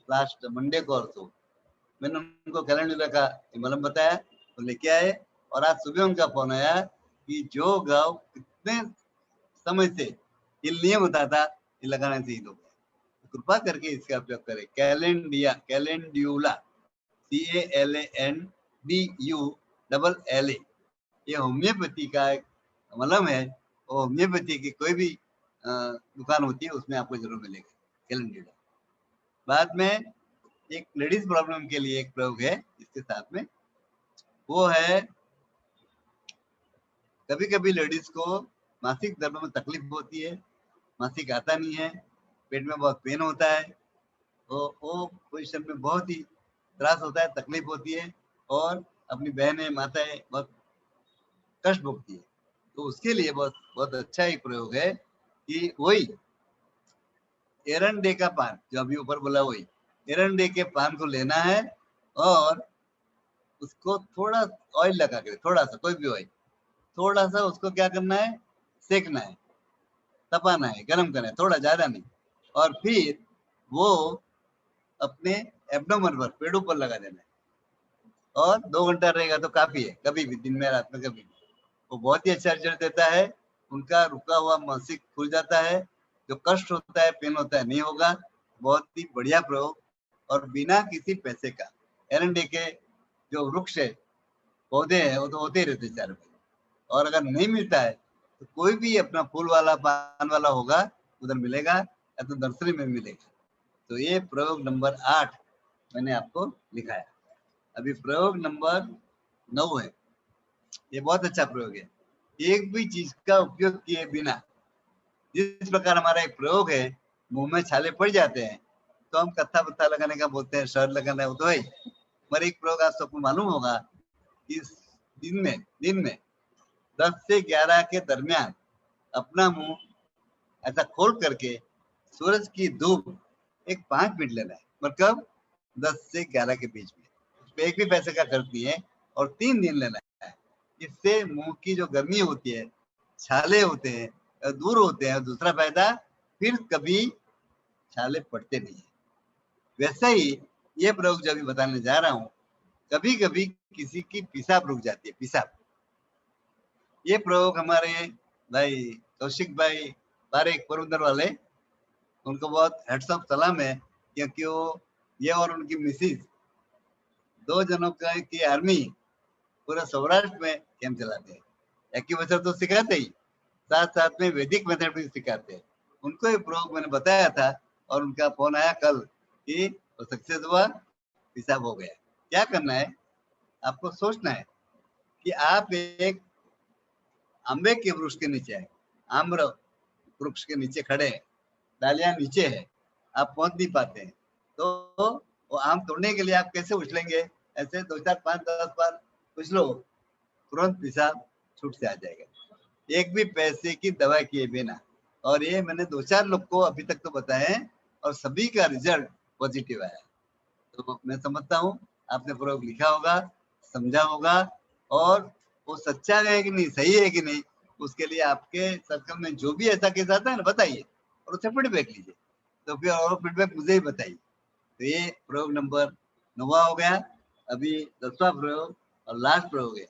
लास्ट मंडे को और तो मैंने उनको कैलेंडर का मलहम बताया, तो लेके आए, और आज सुबह उनका फोन आया कि जो घाव कितने समय से हिल नहीं होता था, ये लगाने से हिल हो गया। तो कृपा करके इसका उपयोग करें, कैलेंड्यूला, CALANDULLA। ये होम्योपैथी का एक मलहम है, और होम्योपैथी की कोई भी दुकान होती है उसमें आपको जरूर मिलेगा कैलेंड्यूला। बाद में एक लेडीज प्रॉब्लम के लिए एक प्रयोग है इसके साथ में, वो है कभी कभी लेडीज को मासिक धर्म में तकलीफ होती है, मासिक आता नहीं है, पेट में बहुत पेन होता है, तो वो पोजिशन में बहुत ही त्रास होता है, तकलीफ होती है, और अपनी बहनें, माताएं बहुत कष्ट भोगती है। तो उसके लिए बहुत बहुत अच्छा एक प्रयोग है कि वही एरंडे का पान, जो अभी ऊपर बोला, वही एरंडे के पान को लेना है, और उसको थोड़ा ऑयल लगा के, थोड़ा सा कोई भी ऑयल, थोड़ा सा उसको क्या करना है, सेकना है, तपाना है, गर्म करना है, थोड़ा ज्यादा नहीं, और फिर वो अपने एब्डोमेन पर, पेड़ों पर लगा देना है, और 2 घंटा रहेगा तो काफी है, कभी भी, दिन में, रात में, कभी भी। वो बहुत ही अच्छा रिजल्ट देता है, उनका रुका हुआ मानसिक खुल जाता है, जो कष्ट होता है, पेन होता है, नहीं होगा। बहुत ही बढ़िया प्रयोग, और बिना किसी पैसे का। एरंडे के जो वृक्ष है, पौधे हैं, वो तो होते ही रहते चारों पे, और अगर नहीं मिलता है तो कोई भी अपना फूल वाला, पान वाला होगा, उधर मिलेगा, या तो नर्सरी में मिलेगा। तो ये प्रयोग नंबर 8 मैंने आपको लिखाया। अभी प्रयोग नंबर 9 है, ये बहुत अच्छा प्रयोग है। एक भी चीज का उपयोग किए बिना, जिस प्रकार हमारा एक प्रयोग है, मुंह में छाले पड़ जाते हैं तो हम कत्था बत्था लगाने का बोलते हैं, शहद लगाना है, वो तो है। मगर एक प्रयोग आप सबको मालूम होगा, इस दिन में 10 से 11 के दरमियान अपना मुंह ऐसा खोल करके सूरज की धूप एक 5 मिनट लेना है, मतलब 10 से 11 के बीच में, उसमें एक भी पैसे का खर्च नहीं है, और 3 दिन लेना है। इससे मुंह की जो गर्मी होती है, छाले होते हैं, दूर होते हैं। दूसरा फायदा, फिर कभी छाले पड़ते नहीं है। वैसे ही ये प्रयोग जो अभी बताने जा रहा हूँ, कभी कभी किसी की पेशाब रुक जाती है, पेशाब। ये प्रयोग हमारे भाई कौशिक भाई पारेख पोरबंदर वाले, उनको बहुत हेड्स ऑफ सलाम है, क्योंकि वो, ये और उनकी मिसिस, 2 जनों का की आर्मी पूरा सौराष्ट्र में कैंप चलाते हैं। एक्यूप्रेशर तो सिखाते ही, साथ साथ में वैदिक मेथड भी सिखाते हैं। उनको ये प्रयोग मैंने बताया था, और उनका फोन आया कल कि वो सक्सेस हुआ, पेशाब हो गया। क्या करना है, आपको सोचना है कि आप एक आंबे के वृक्ष के नीचे है, आम्र वृक्ष के नीचे खड़े हैं, डालियां नीचे है, आप पहुंच नहीं पाते हैं, तो वो आम तोड़ने के लिए आप कैसे उछलेंगे, ऐसे 2 4 5 10 बार उछलो, तुरंत पेशाब छूट से आ जाएगा, एक भी पैसे की दवा किए बिना। और ये मैंने 2 4 लोग को अभी तक तो बताए हैं, और सभी का रिजल्ट पॉजिटिव आया। तो मैं समझता हूँ आपने प्रयोग लिखा होगा, समझा होगा, और वो सच्चा है कि नहीं, सही है कि नहीं, उसके लिए आपके सर्कल में जो भी ऐसा केस आता है ना, बताइए, और उससे फीडबैक लीजिए। तो फिर और फीडबैक मुझे ही बताइए। तो ये प्रयोग नंबर 9 हो गया। अभी 10वां प्रयोग और लास्ट प्रयोग है,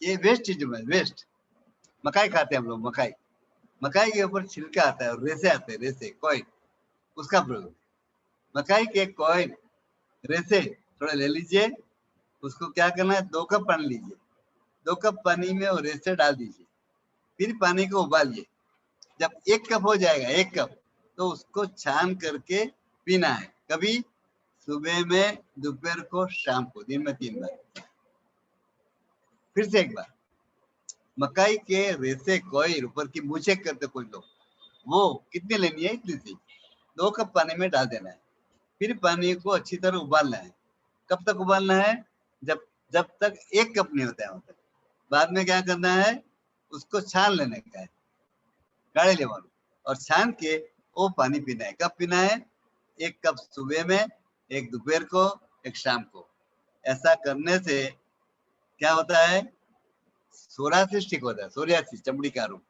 ये वेस्ट चीजों में, वेस्ट मकाई खाते हैं हम लोग, मकाई के ऊपर छिलका आता है और रेसे आते हैं, रेसे कॉइन, उसका प्रयोग। मकाई के कॉइन, रेसे थोड़ा ले लीजिए, उसको क्या करना है, 2 कप पानी लीजिए, 2 कप पानी में वो रेसे डाल दीजिए, फिर पानी को उबालिए। जब 1 कप हो जाएगा, 1 कप, तो उसको छान करके पीना है, कभी सुबह में, दोपहर को, शाम को, दिन में 3 बार। फिर से एक बार, मकाई के रेसे कॉइन ऊपर की मूछे करते कुछ लोग, वो कितनी लेनी है, इतनी सी, 2 कप पानी में डाल देना है, फिर पानी को अच्छी तरह उबालना है। कब तक उबालना है, जब तक 1 कप नहीं होता है, तक। बाद में क्या करना है, उसको छान लेने का है, गाढ़े लेवल, और छान के वो पानी पीना है। कब पीना है, 1 कप सुबह में, 1 दोपहर को, 1 शाम को। ऐसा करने से क्या होता है, सोरासिस ठीक होता है, सोरियासिस, चमड़ी का रोग,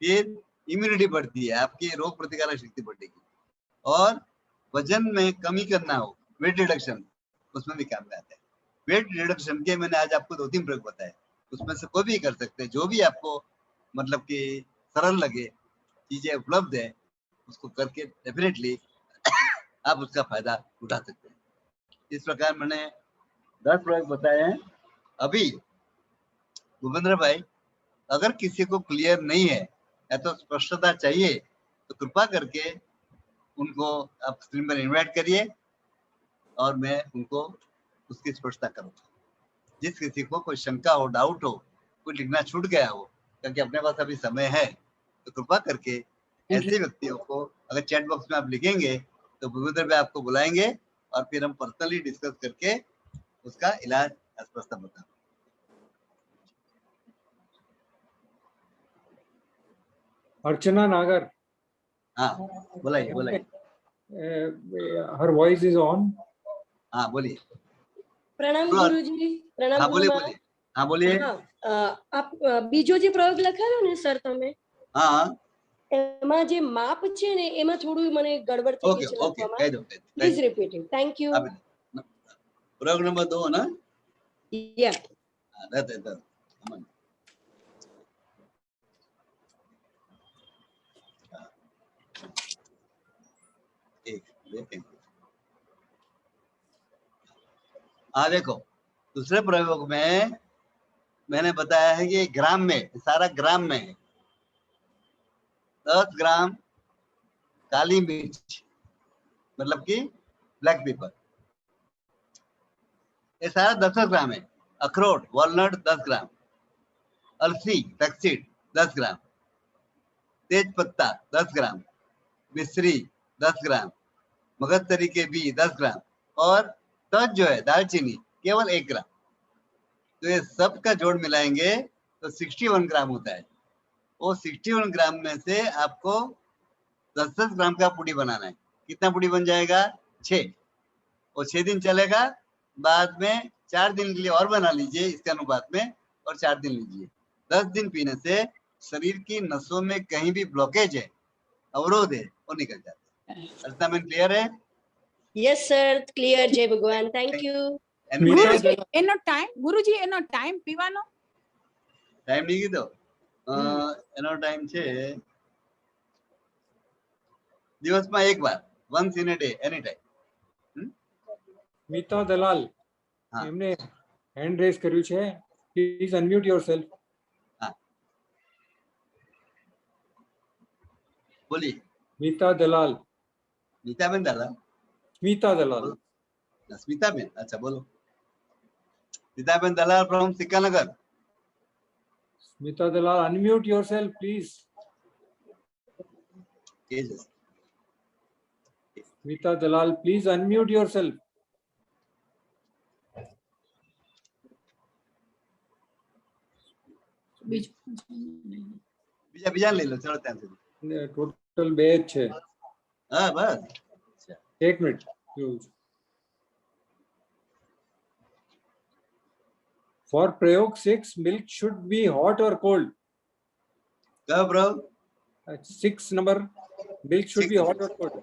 फिर इम्यूनिटी बढ़ती है, आपकी रोग प्रतिकारक शक्ति बढ़ेगी, और वजन में कमी करना हो, वेट रिडक्शन, उसमें भी काम में आता है। वेट रिडक्शन के मैंने आज आपको 2-3 प्रयोग बताए, उसमें से कोई भी कर सकते हैं, जो भी आपको मतलब कि सरल लगे, चीजें उपलब्ध है, उसको करके डेफिनेटली आप उसका फायदा उठा सकते हैं। इस प्रकार मैंने 10 प्रयोग बताए हैं। अभी भूपेंद्र भाई, अगर किसी को क्लियर नहीं है या तो स्पष्टता चाहिए, तो कृपा करके उनको आप स्क्रीन पर इनवाइट करिए, और मैं उनको उसकी स्पष्टता करूंगा। जिस किसी को कोई शंका हो, डाउट हो, कोई लिखना छूट गया हो, क्योंकि अपने पास अभी समय है, तो कृपा करके ऐसे व्यक्तियों को अगर चैट बॉक्स में आप लिखेंगे, तो भूपेंद्र भाई आपको बुलाएंगे, और फिर हम पर्सनली डिस्कस करके उसका इलाज स्पष्टता बताएंगे। अर्चना नागर, हाँ बोलाइए। Her voice is on. हाँ बोलिए। प्रणाम गुरुजी, प्रणाम हाँ बोलिए गुरुमा। बोलिए। हाँ बोलिए। હા, આપ બીજો જે પ્રયોગ લખાયો ને સર તમે, हाँ એમાં જે માપ છે ને એમાં થોડું મને ગડબડ થઈ ओके ગઈ છે ओके લખવામાં. कह दो please repeat it. Thank you. प्रयोग नंबर 2 ना। યા हाँ, रहते रहते अमन। एक देखें। हाँ देखो, दूसरे प्रयोग में मैंने बताया है कि ग्राम में, सारा ग्राम में है। 10 ग्राम काली मिर्च मतलब कि ब्लैक पेपर, ये सारा 10 ग्राम है। अखरोट वॉलनट 10 ग्राम, अलसी फ्लैक्सीड 10 ग्राम, तेज पत्ता 10 ग्राम, मिश्री 10 ग्राम, मगजतरी के बीज 10 ग्राम और तज जो है दालचीनी केवल 1 ग्राम। तो ये सब का जोड़ मिलाएंगे तो 61 ग्राम होता है। वो 61 ग्राम में से आपको 10-10 ग्राम का पुड़ी बनाना है। कितना पुड़ी बन जाएगा? 6। और 6 दिन चलेगा। बाद में 4 दिन के लिए और बना लीजिए इसके अनुपात में और 4 दिन लीजिए। 10 दिन पीने से शरीर की नसों में कहीं भी ब्लॉकेज है, अवरोध है, वो निकल जाता है। अर्चना मैम क्लियर है? Yes sir, clear. જય ભગવાન. Thank you. ગુરુજી એનો ટાઈમ પીવાનો टाइम नहीं कीधो? એનો ટાઈમ છે દિવસમાં એક વાર, once in a day, any time. Meeta દલાલ હા. એમને હેન્ડ રેઝ કર્યું છે. Please unmute yourself. બોલી. મીતા દલાલ. नीताबेन दादा? સ્મિતા દલાલ. स्मिताबेन, अच्छा बोलो। Smitaben Dalal from Sikkanagar. Smita Dalal, unmute yourself please. Smita Dalal, please unmute yourself. બીજા લઈ લો, ચલો ત્યાં સુધી। ટોટલ 2 જ છે. હા બસ। એક મિનિટ જોઉં છું. For પ્રયોગ 6, milk should be hot or cold. કયો bro? 6 number, milk should be hot or cold.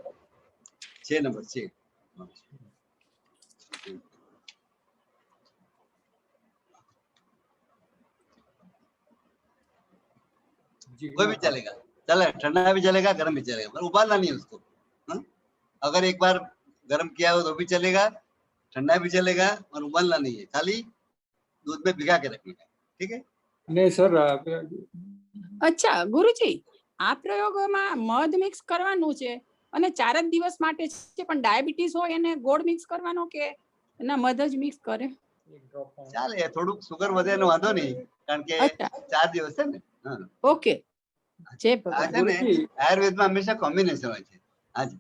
6 number 6। कोई भी चलेगा, चले ठंडा भी चलेगा, गर्म भी चलेगा, पर उबालना नहीं है उसको। हाँ? अगर एक बार गर्म किया हो तो भी चलेगा, ठंडा भी चलेगा, और उबालना नहीं है, खाली दूध में भिगा के रखना है। ठीक है? नहीं सर। અચ્છા ગુરુજી, આ પ્રયોગમાં મધ મિક્સ કરવાનું છે અને 4 જ દિવસ માટે છે, પણ ડાયાબિટીસ હોય એને ગોળ મિક્સ કરવાનો કે ના મધ જ મિક્સ કરે? ચાલે, થોડુંક સુગર વધે એનો વાંધો નહીં, કારણ કે 4 દિવસ છે ને। હા ઓકે, જય આ છે ને આયુર્વેદમાં હંમેશા કોમ્બિનેશન હોય છે। હાજી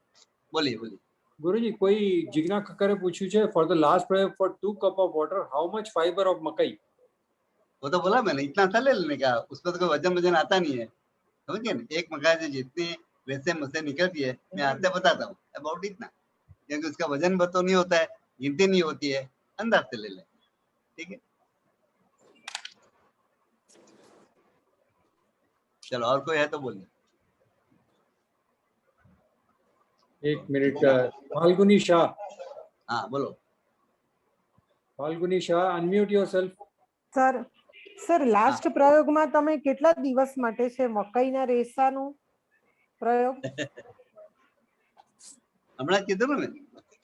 બોલીએ બોલીએ। गुरुजी, कोई जिग्ना खक्करे पूछ्યું છે, for the last prayer for 2 cup of water, how much fiber of मकई? वो तो बोला मैंने, इतना सा ले लेने का, उसमें तो कोई वजन आता नहीं है, समझ गए ना। एक मकाई से जितनी वैसे मसे निकलती है, मैं आते बताता हूँ, अबाउट इतना, क्योंकि उसका वजन तो नहीं होता है, गिनती नहीं होती है, अंदाज से ले लें। ठीक है, चलो और कोई है तो बोलिए। 1 મિનિટ. ફાલ્ગુની શાહ. हाँ बोलो। Falguni Shah, unmute yourself. Sir last પ્રયોગમાં તમે કેટલા દિવસ માટે છે મકાઈના રેસાનું પ્રયોગ? હમણાં કીધું ને મેં,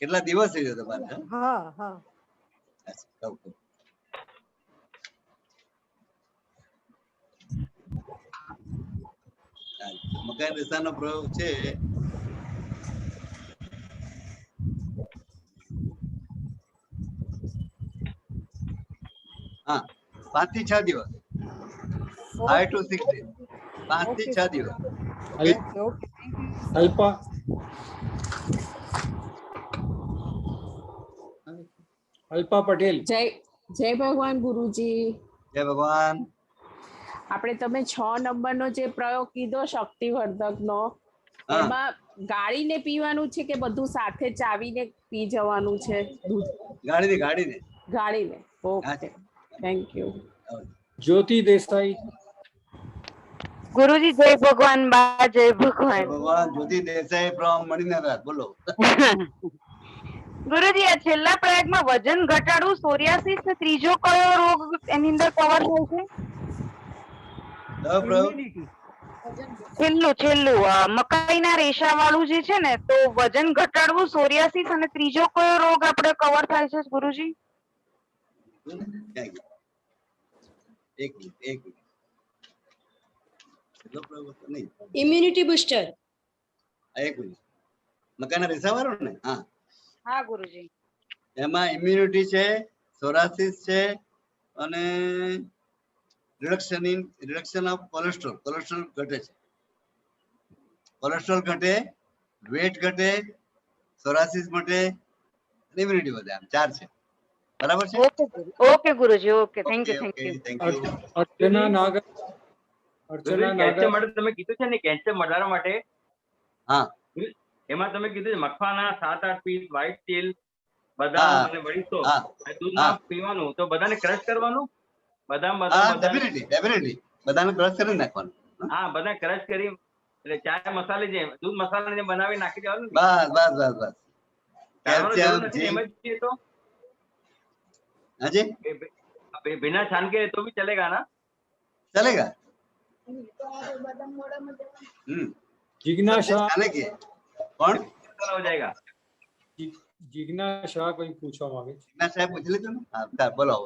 કેટલા દિવસ થઈ ગયો તમારે? હા હા, મકાઈ રેસાનો પ્રયોગ છે हाँ 5 થી 6 દિવસ, 5 to 6 days, 5 થી 6 દિવસ। અલ્પા. અલ્પા પટેલ. જય ભગવાન ગુરુજી। જય ભગવાન। આપણે તમે 6 નંબરનો જે પ્રયોગ કીધો શક્તિવર્ધકનો, એમાં ગાળીને પીવાનું છે કે બધું સાથે ચાવીને પી જવાનું છે દૂધ? ગાળીને ગાળીને, ઓકે, થેન્ક યુ। ज्योति देसाई। गुरुजी जय भगवान बा, जय भगवान। ભગવાન જ્યોતિ દેસાઈ ફ્રોમ મણિનગર, બોલો. ગુરુજી આ છેલ્લા પ્રયોગમાં વજન ઘટાડવું, સોરિયાસિસ ને ત્રીજો કયો રોગ એની અંદર કવર થાય છે? છેલ્લું મકાઈના રેશા વાળું જે છે ને, તો વજન ઘટાડવું, સોરિયાસિસ અને ત્રીજો કયો રોગ આપણે કવર થાય છે ગુરુજી? એક મિનિટ. Immunity booster. એક મિનિટ. મકાઈના રેસા વાળો ને? હા હા ગુરુજી. એમાં ઇમ્યુનિટી છે, સોરાસિસ છે અને રિડક્શન ઓફ કોલેસ્ટ્રોલ ઘટે છે. કોલેસ્ટ્રોલ ઘટે, વેટ ઘટે, સોરાસિસ ઘટે, ઇમ્યુનિટી વધે. આમ 4 છે. બરાબર છે? Okay Guruji, okay, thank you. Archana Nagar. Calcium માટે તમે કીધું છે ને, કેલ્શિયમ વધારવા માટે હા એમાં તમે કીધું છે મખવાના 7-8 પીસ, વ્હાઈટ તેલ, બદામ અને બડીશો દૂધમાં પીવાનું. તો બધાને ક્રશ કરવાનું, બદામ ડેફિનેટલી બધાને ક્રશ કરી નાખવાનું. હા, બધા ક્રશ કરી એટલે ચાય મસાલા જેમ, દૂધ મસાલા જેમ બનાવી નાખી દેવાનું. બસ કેલ્શિયમ એમ જ તો હાજી बिना छान के तो भी चलेगा ना? चलेगा. जिग्ना शाह कौन हो जाएगा? जिग्ना शाह कोई पूछवा માંગે છે. जिग्ना शाह पूछ लीजिए ना. हां बोलो.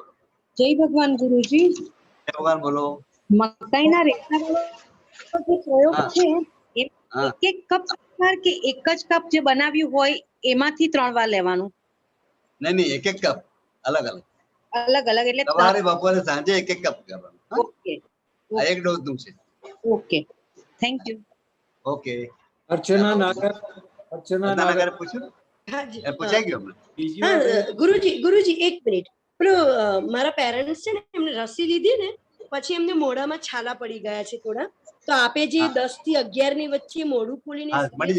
जय भगवान गुरुजी. जय भगवान बोलो. મકાઈના રેસાવાળો જે પ્રયોગ છે એ એક કપ સાકર કે એક જ કપ જે બનાવ્યું હોય એમાંથી 3 વાર લેવાનું? નહીં એક કપ અલગ એટલે સવારે બપોરે સાંજે એક કપ કરવાનું. ઓકે આ એક ડોઝ નું છે. Okay, thank you. ઓકે. અર્ચના નાગર પૂછ્યું? હાજી પૂછાઈ ગયું હા ગુરુજી એક મિનિટ. પેલો મારા પેરેન્ટ્સ છે ને, એમને રસી લીધી ને પછી એમને મોઢામાં છાલા પડી ગયા છે થોડા. તો આપે જે 10 થી 11 ની વચ્ચે મોઢું ખોલીને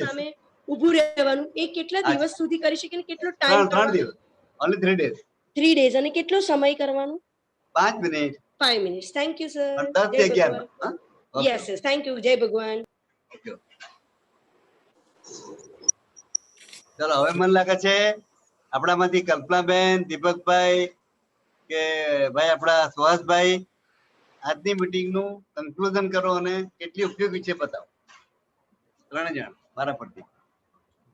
સામે ઊભું રહેવાનું, એ કેટલા દિવસ સુધી કરી શકે? કેટલો ટાઈમ? 3 દિવસ. Only 3 days. 3 days. અને કેટલો સમય કરવાનું? 5 minute. 5 minutes. Thank you sir. 10 થી 11. Yes thank you. જય ભગવાન. ચલો હવે મને લાગે છે આપણામાંથી કલ્પનાબેન, દીપકભાઈ કે ભાઈ આપણા સુહાસભાઈ આજની મીટિંગ નું કન્ક્લુઝન કરો અને કેટલી ઉપયોગી છે બતાવો. 3 જણ મારા પરથી.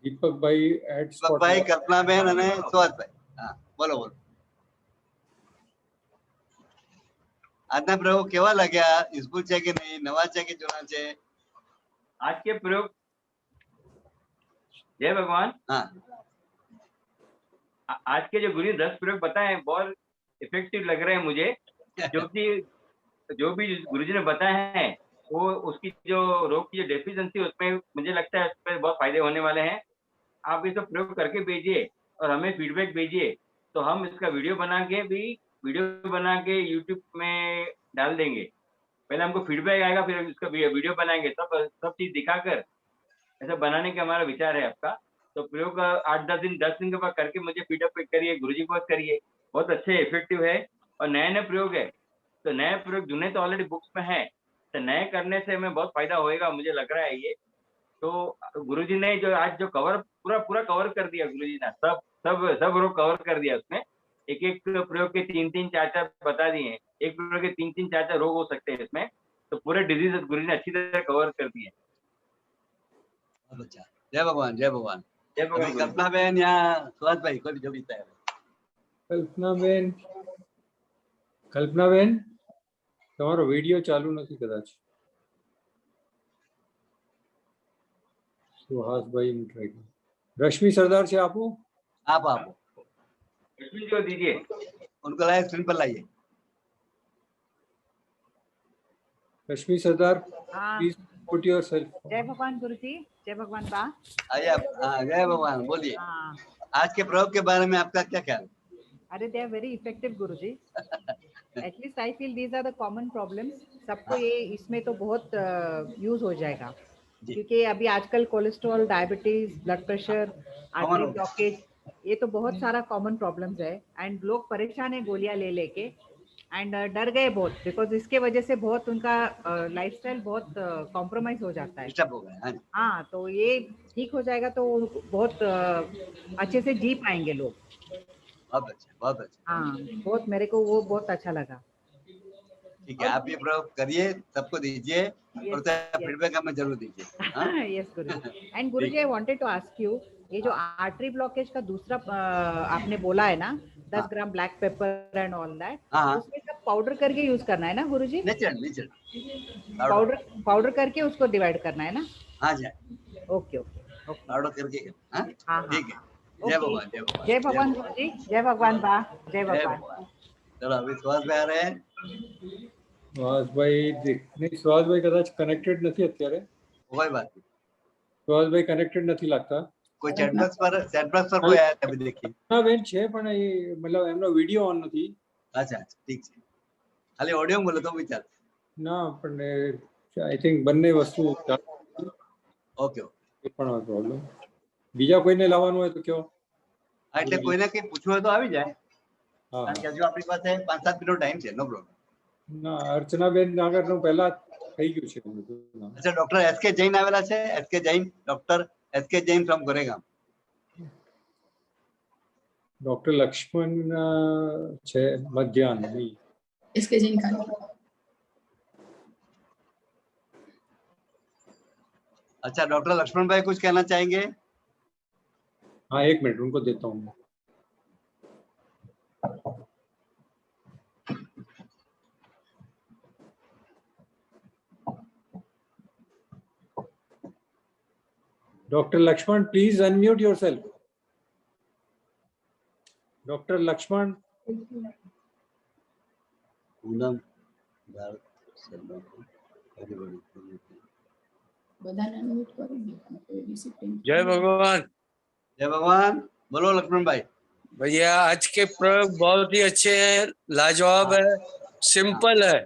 દીપકભાઈ, કલ્પનાબેન અને સુહાસભાઈ. હા બોલો. આજના પ્રયોગ કેવા લાગ્યા? યુઝફુલ છે કે નહીં? નવા છે કે જૂના છે? आज के प्रयोग, जय भगवान, हाँ, आज के जो गुरु 10 प्रयोग बताए हैं बहुत इफेक्टिव लग रहे हैं मुझे, क्योंकि जो भी गुरुजी ने बताए हैं वो उसकी जो रोग की जो डेफिशिएंसी उसमें मुझे लगता है उसमें बहुत फायदे होने वाले हैं. आप ये सब प्रयोग करके भेजिए और हमें फीडबैक भेजिए, तो हम इसका वीडियो बना के यूट्यूब में डाल देंगे. पहले हमको फीडबैक आएगा, फिर इसका वीडियो बनाएंगे, सब चीज दिखाकर ऐसा बनाने का हमारा विचार है आपका. तो प्रयोग 8-10 दिन के बाद करके मुझे फीडबैक करिए, गुरुजी को करिए. बहुत अच्छे इफेक्टिव है और नए प्रयोग है. तो नए प्रयोग जुने तो ऑलरेडी बुक्स में है, तो नए करने से हमें बहुत फायदा होएगा मुझे लग रहा है ये. तो गुरुजी ने जो आज जो कवर पूरा कवर कर दिया, गुरुजी ने सब रोग कवर कर दिया. उसमें एक प्रयोग के 3-3, 4-4 बता दिए. एक प्रयोग के 3-3, 4-4 रोग हो सकते हैं इसमें. तो पूरे डिजीज गुरुजी ने अच्छी तरह कवर कर दिए. जय भगवान. जय भगवान. जय भगवान. कल्पनाबेन या सुहासभाई कोई जो भी तैयार है. કલ્પનાબેન તમારો વિડિયો ચાલુ નથી કદાચ. સુહાસભાઈ ટ્રાય કરો. રશ્મિ સરદાર છે આપો. आप रश्मि जी को दीजिए, उनको लाइए, स्क्रीन पर लाइए. रश्मि सरदार प्लीज पुट योरसेल्फ. जय भगवान गुरुजी. जय भगवान बा. आइए आप. हाँ जय भगवान बोलिए. आज के प्रयोग के बारे में आपका क्या ख्याल? अरे they are very effective Guruji. At least I feel these are the common problems. सबको ये इसमें तो बहुत यूज हो जाएगा, क्योंकि अभी आजकल cholesterol, diabetes, blood pressure, artery blockage, ये तो बहुत सारा कॉमन प्रॉब्लम्स है. एंड लोग परेशान है गोलियां ले लेके. एंड डर गए बहुत, बिकॉज इसके वजह से बहुत उनका लाइफस्टाइल बहुत कॉम्प्रोमाइज हो जाता है। डिस्टर्ब हो गया। हाँ जी, हाँ, तो ये ठीक हो जाएगा तो बहुत अच्छे से जी पाएंगे लोग। बहुत अच्छा, बहुत अच्छा। हाँ, बहुत मेरे को वो बहुत अच्छा लगा। ठीक है, आप ये प्रयोग करिए, सबको दीजिए और फीडबैक हमें जरूर दीजिए। हाँ? Yes Guruji. And Guruji, I wanted to ask you, ये जो आर्टरी ब्लॉकेज का दूसरा आपने बोला है ना, 10 gram black pepper and all that, हाँ। उसमें सब पाउडर करके यूज करना है ना गुरुजी? नेचुरल पाउडर करके उसको डिवाइड करना है ना? हाँ जी, ओके ओके ओके, पाउडर करके। हाँ, हाँ ठीक है। जय भगवान, जय भगवान। जय भगवान गुरुजी, जय भगवान बा, जय भगवान। चलो अभी सुहास भाई आ रहे हैं। સુહાસભાઈ નહીં, સુહાસભાઈ કદાચ કનેક્ટેડ નથી અત્યારે. कोई बात नहीं, સુહાસભાઈ કનેક્ટેડ નથી લાગતા. कोई चैटबॉक्स पर कोई आया था, अभी देखिए। ના બેન છે પણ એ મતલબ એમનો વિડિયો ઓન નથી. अच्छा, ठीक છે, खाली ऑडियो बोलो तो विचार। ના પણ આઈ થિંક બંને વસ્તુ ओके, એ પણ પ્રોબ્લેમ. બીજા કોઈને લાવવાનું હોય તો કયો. હા, એટલે કોઈને કઈ પૂછવું હોય તો આવી જાય। હા, કારણ કે હજુ આપણી પાસે 5-7 મિનિટ ટાઈમ છે, નો પ્રોબ્લેમ। ના અર્ચનાબેન આગળનું પહેલા થઈ ગયું છે. अच्छा, डॉक्टर एसके जैन आवेला છે, S K Jain, doctor S K Jain from Goregaon. Doctor Laxman છે મધ્યાહન નહીં. इसके जैन का अच्छा, डॉक्टर लक्ष्मण भाई कुछ कहना चाहेंगे? हाँ, एक मिनट उनको देता हूँ। Doctor Laxman, please unmute yourself. Doctor Laxman. Poonam Bharat Sharma को जय भगवान। जय भगवान। बोलो लक्ष्मण भाई। भैया आज के प्रयोग बहुत ही अच्छे हैं, लाजवाब है, सिंपल है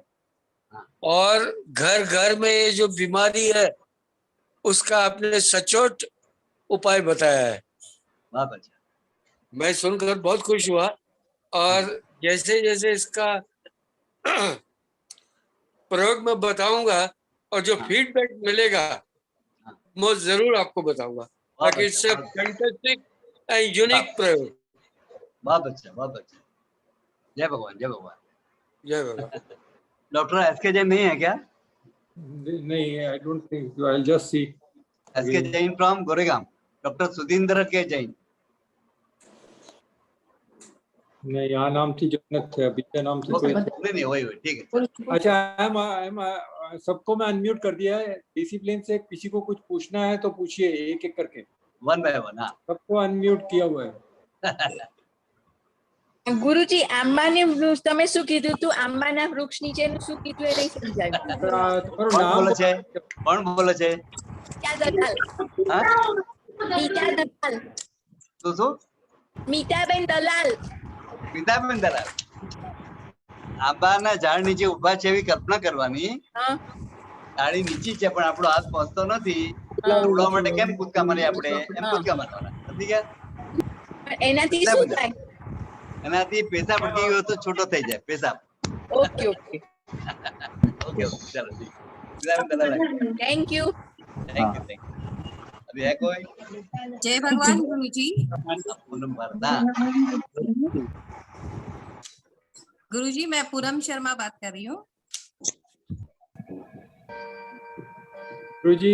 और घर घर में ये जो बीमारी है उसका आपने सचोट उपाय बताया है। बहुत अच्छा, मैं सुनकर बहुत खुश हुआ और जैसे जैसे इसका प्रयोग में बताऊंगा और जो फीडबैक मिलेगा मैं जरूर आपको बताऊंगा, ताकि इससे फैंटास्टिक एंड यूनिक प्रयोग। बहुत अच्छा, बहुत अच्छा। जय भगवान, जय भगवान, जय भगवान। डॉक्टर एसके जैन नहीं है क्या? नहीं, I don't think, I will just see. S K Jain from Goregaon, doctor Sudhindra K Jain. नहीं, આ નામથી જો નથી, બીજા નામથી કોઈ नहीं, वही ठीक है। अच्छा, I'm सबको मैं अनम्यूट कर दिया है। डिसिप्लिन से किसी को कुछ पूछना है तो पूछिए, एक एक करके, वन बाय वन। हाँ, सबको अनम्यूट किया हुआ है। ગુરુજી, આંબાને વૃક્ષ તમે શું કીધું તું? આંબાના વૃક્ષ નીચેનું શું કીધું એ નહીં સમજાયું. કોણ બોલે છે? કોણ બોલે છે? મીતા દલાલ. હા, મીતા દલાલ. શું? મીતાબેન દલાલ. મીતાબેન દલાલ। આંબાના ઝાડ નીચે ઊભા છે એવી કલ્પના કરવાની। ડાળી નીચી છે પણ આપણો હાથ પહોંચતો નથી, ઉડવા માટે કેમ કૂદકા મારીએ આપણે? એમ કૂદકા મારવાના, સમજી ગયા? એનાથી શું થાય? એનાથી પેશાબ અટકી ગયો તો છૂટો થઈ જાય પેશાબ। ઓકે ઓકે ઓકે ઓકે, ચલો ઠીક। Thank you. Thank you, thank you. अभी है कोई? जय भगवान गुरुजी। पूनम भारदा। गुरुजी, मैं पूनम शर्मा बात कर रही हूँ। गुरुजी,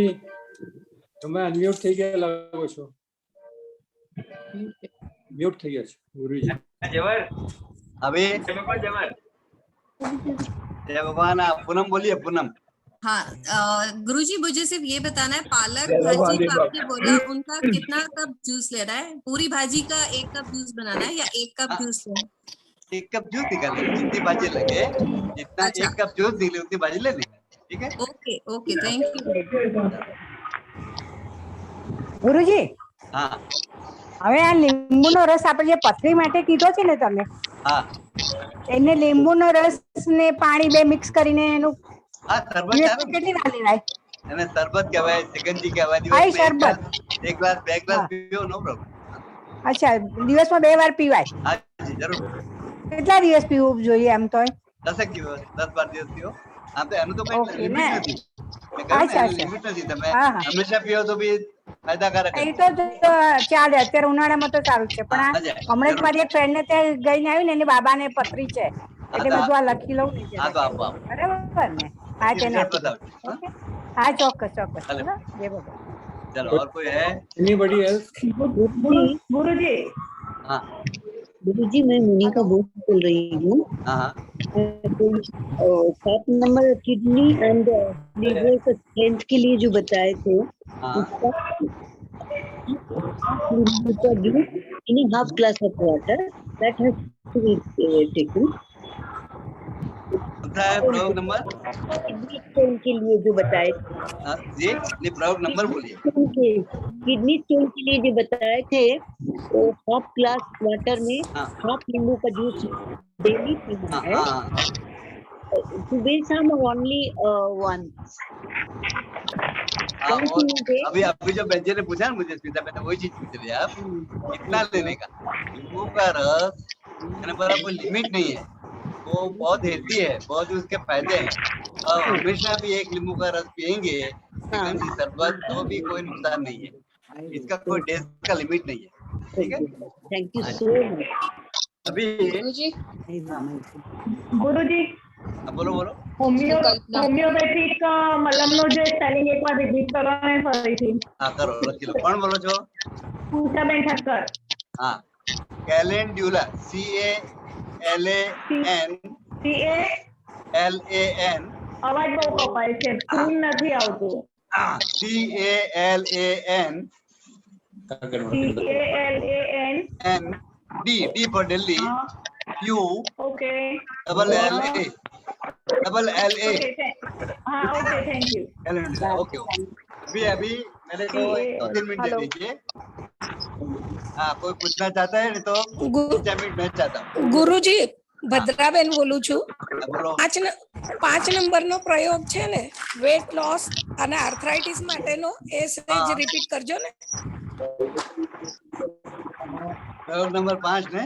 તમે અનમ્યુટ થઈ ગયા લાગો છો। म्यूट થઈ ગયા છે ગુરુજી। जवर अभी जवर जय भगवान। आप पूनम बोलिए, पूनम। हाँ, गुरुजी मुझे सिर्फ ये बताना है, पालक भाजी का आपने बोला उनका कितना कप जूस लेना है? पूरी भाजी का 1 कप जूस बनाना है या 1 कप जूस लेना है? 1 कप जूस निकाल, जितनी भाजी लगे, जितना 1 कप जूस निकले उतनी भाजी ले लेंगे, ठीक है? Okay okay, thank you. Guruji, हाँ હવે આ લીંબુનો રસ આપણે જે પથરી માટે કીધો છે ને તમે, हाँ એને લીંબુનો રસ ને પાણી બે મિક્સ કરીને એનું हाँ, शरबत દિવસમાં કેટલી વાર લેવાય? એને શરબત કહેવાય, સિકંજી કહેવાય। હા, દિવસમાં શરબત। એક ગ્લાસ 2 ગ્લાસ પીવો, નો પ્રોબ્લેમ। અચ્છા, દિવસમાં 2 વાર પીવાય? હા જી, જરૂર। કેટલા દિવસ પીવું જોઈએ એમ તો? 10 બાર દિવસ પીઓ. આમ તો એનું તો કઈ ઓકે લિમિટ ને નથી. મેં કહ્યું ને અચ્છા એની અચ્છા લિમિટ નથી. તમે હા હા હંમેશા પીઓ તો બી ફાયદાકારક જ એ છે. તો ચાલે અત્યારે ઉનાળામાં તો સારું છે પણ હા, આ અજય, હમણાં જ જરૂર. મારી એક ફ્રેન્ડ ને ત્યાં ગઈને આવી ને એની બાબાને પથરી છે હા એટલે તો મેં કીધું આ લખી લઉં ને હા તો જરા આપો આપો. બરાબર ને હા પછી તેને રિઝલ્ટ આપી દઉં બતાવજો. હા? ઓકે હા ચોક્કસ ચોક્કસ चलो ચલો જય ભગવાન चलो और कोई है? Anybody else? गुरुजी हाँ गुरुजी मैं मोनिका बोस बोल रही हूँ। हाँ हाँ 7 नंबर किडनी एंड लीवर का स्ट्रेंथ के लिए जो बताए थे हाँ उसका dose in half glass of water that has to be taken. होता है प्रयोग नंबर किडनी स्टोन के लिए जो बताए जी नहीं प्रयोग नंबर बोलिए। किडनी स्टोन के लिए जो बताए थे तो हाफ ग्लास वाटर में हाँ हाफ नींबू का जूस डेली पीना हाँ है हाँ सुबह शाम ओनली वंस। हाँ और अभी अभी जो बेंचे ने पूछा ना मुझे स्मिता मैंने वही चीज पूछ रही आप कितना लेने का। नींबू का रस यानी पर कोई लिमिट नहीं है, वो बहुत हेल्दी है, बहुत उसके फायदे हैं। और हमेशा भी एक नींबू का रस पियेंगे चिकन की शरबत तो भी कोई नुकसान नहीं है, इसका कोई डेज का लिमिट नहीं है। ठीक है थैंक यू सो मच। अभी गुरुजी बोलो बोलो હોમિયોપેથિક મલમનો જે સ્પેલિંગ એકવાર રિપીટ કરો ને ફરીથી. हाँ करो लखी लो। कौन बोलो छो? પૂજાબેન ઠક્કર. हाँ कैलेंड्यूला CALAN LAN અવાજ બહુ કપાય છે ટૂન નથી આવતું. CALAN CALAN D for Delhi U okay double LA okay हाँ ओके थैंक यू। ओके अभी अभी मेरे को 2-3 मिनट दे दीजिए। हाँ कोई पूछना चाहता है नहीं तो 5 मिनट मैं चाहता हूँ। ગુરુજી ભદ્રાબેન બોલું છું। બોલો 5 નંબરનો પ્રયોગ છે ને વેટ લોસ અને આર્થરાઇટિસ માટેનો એ સહેજ રિપીટ કરજો ને। प्रयोग नंबर 5 ने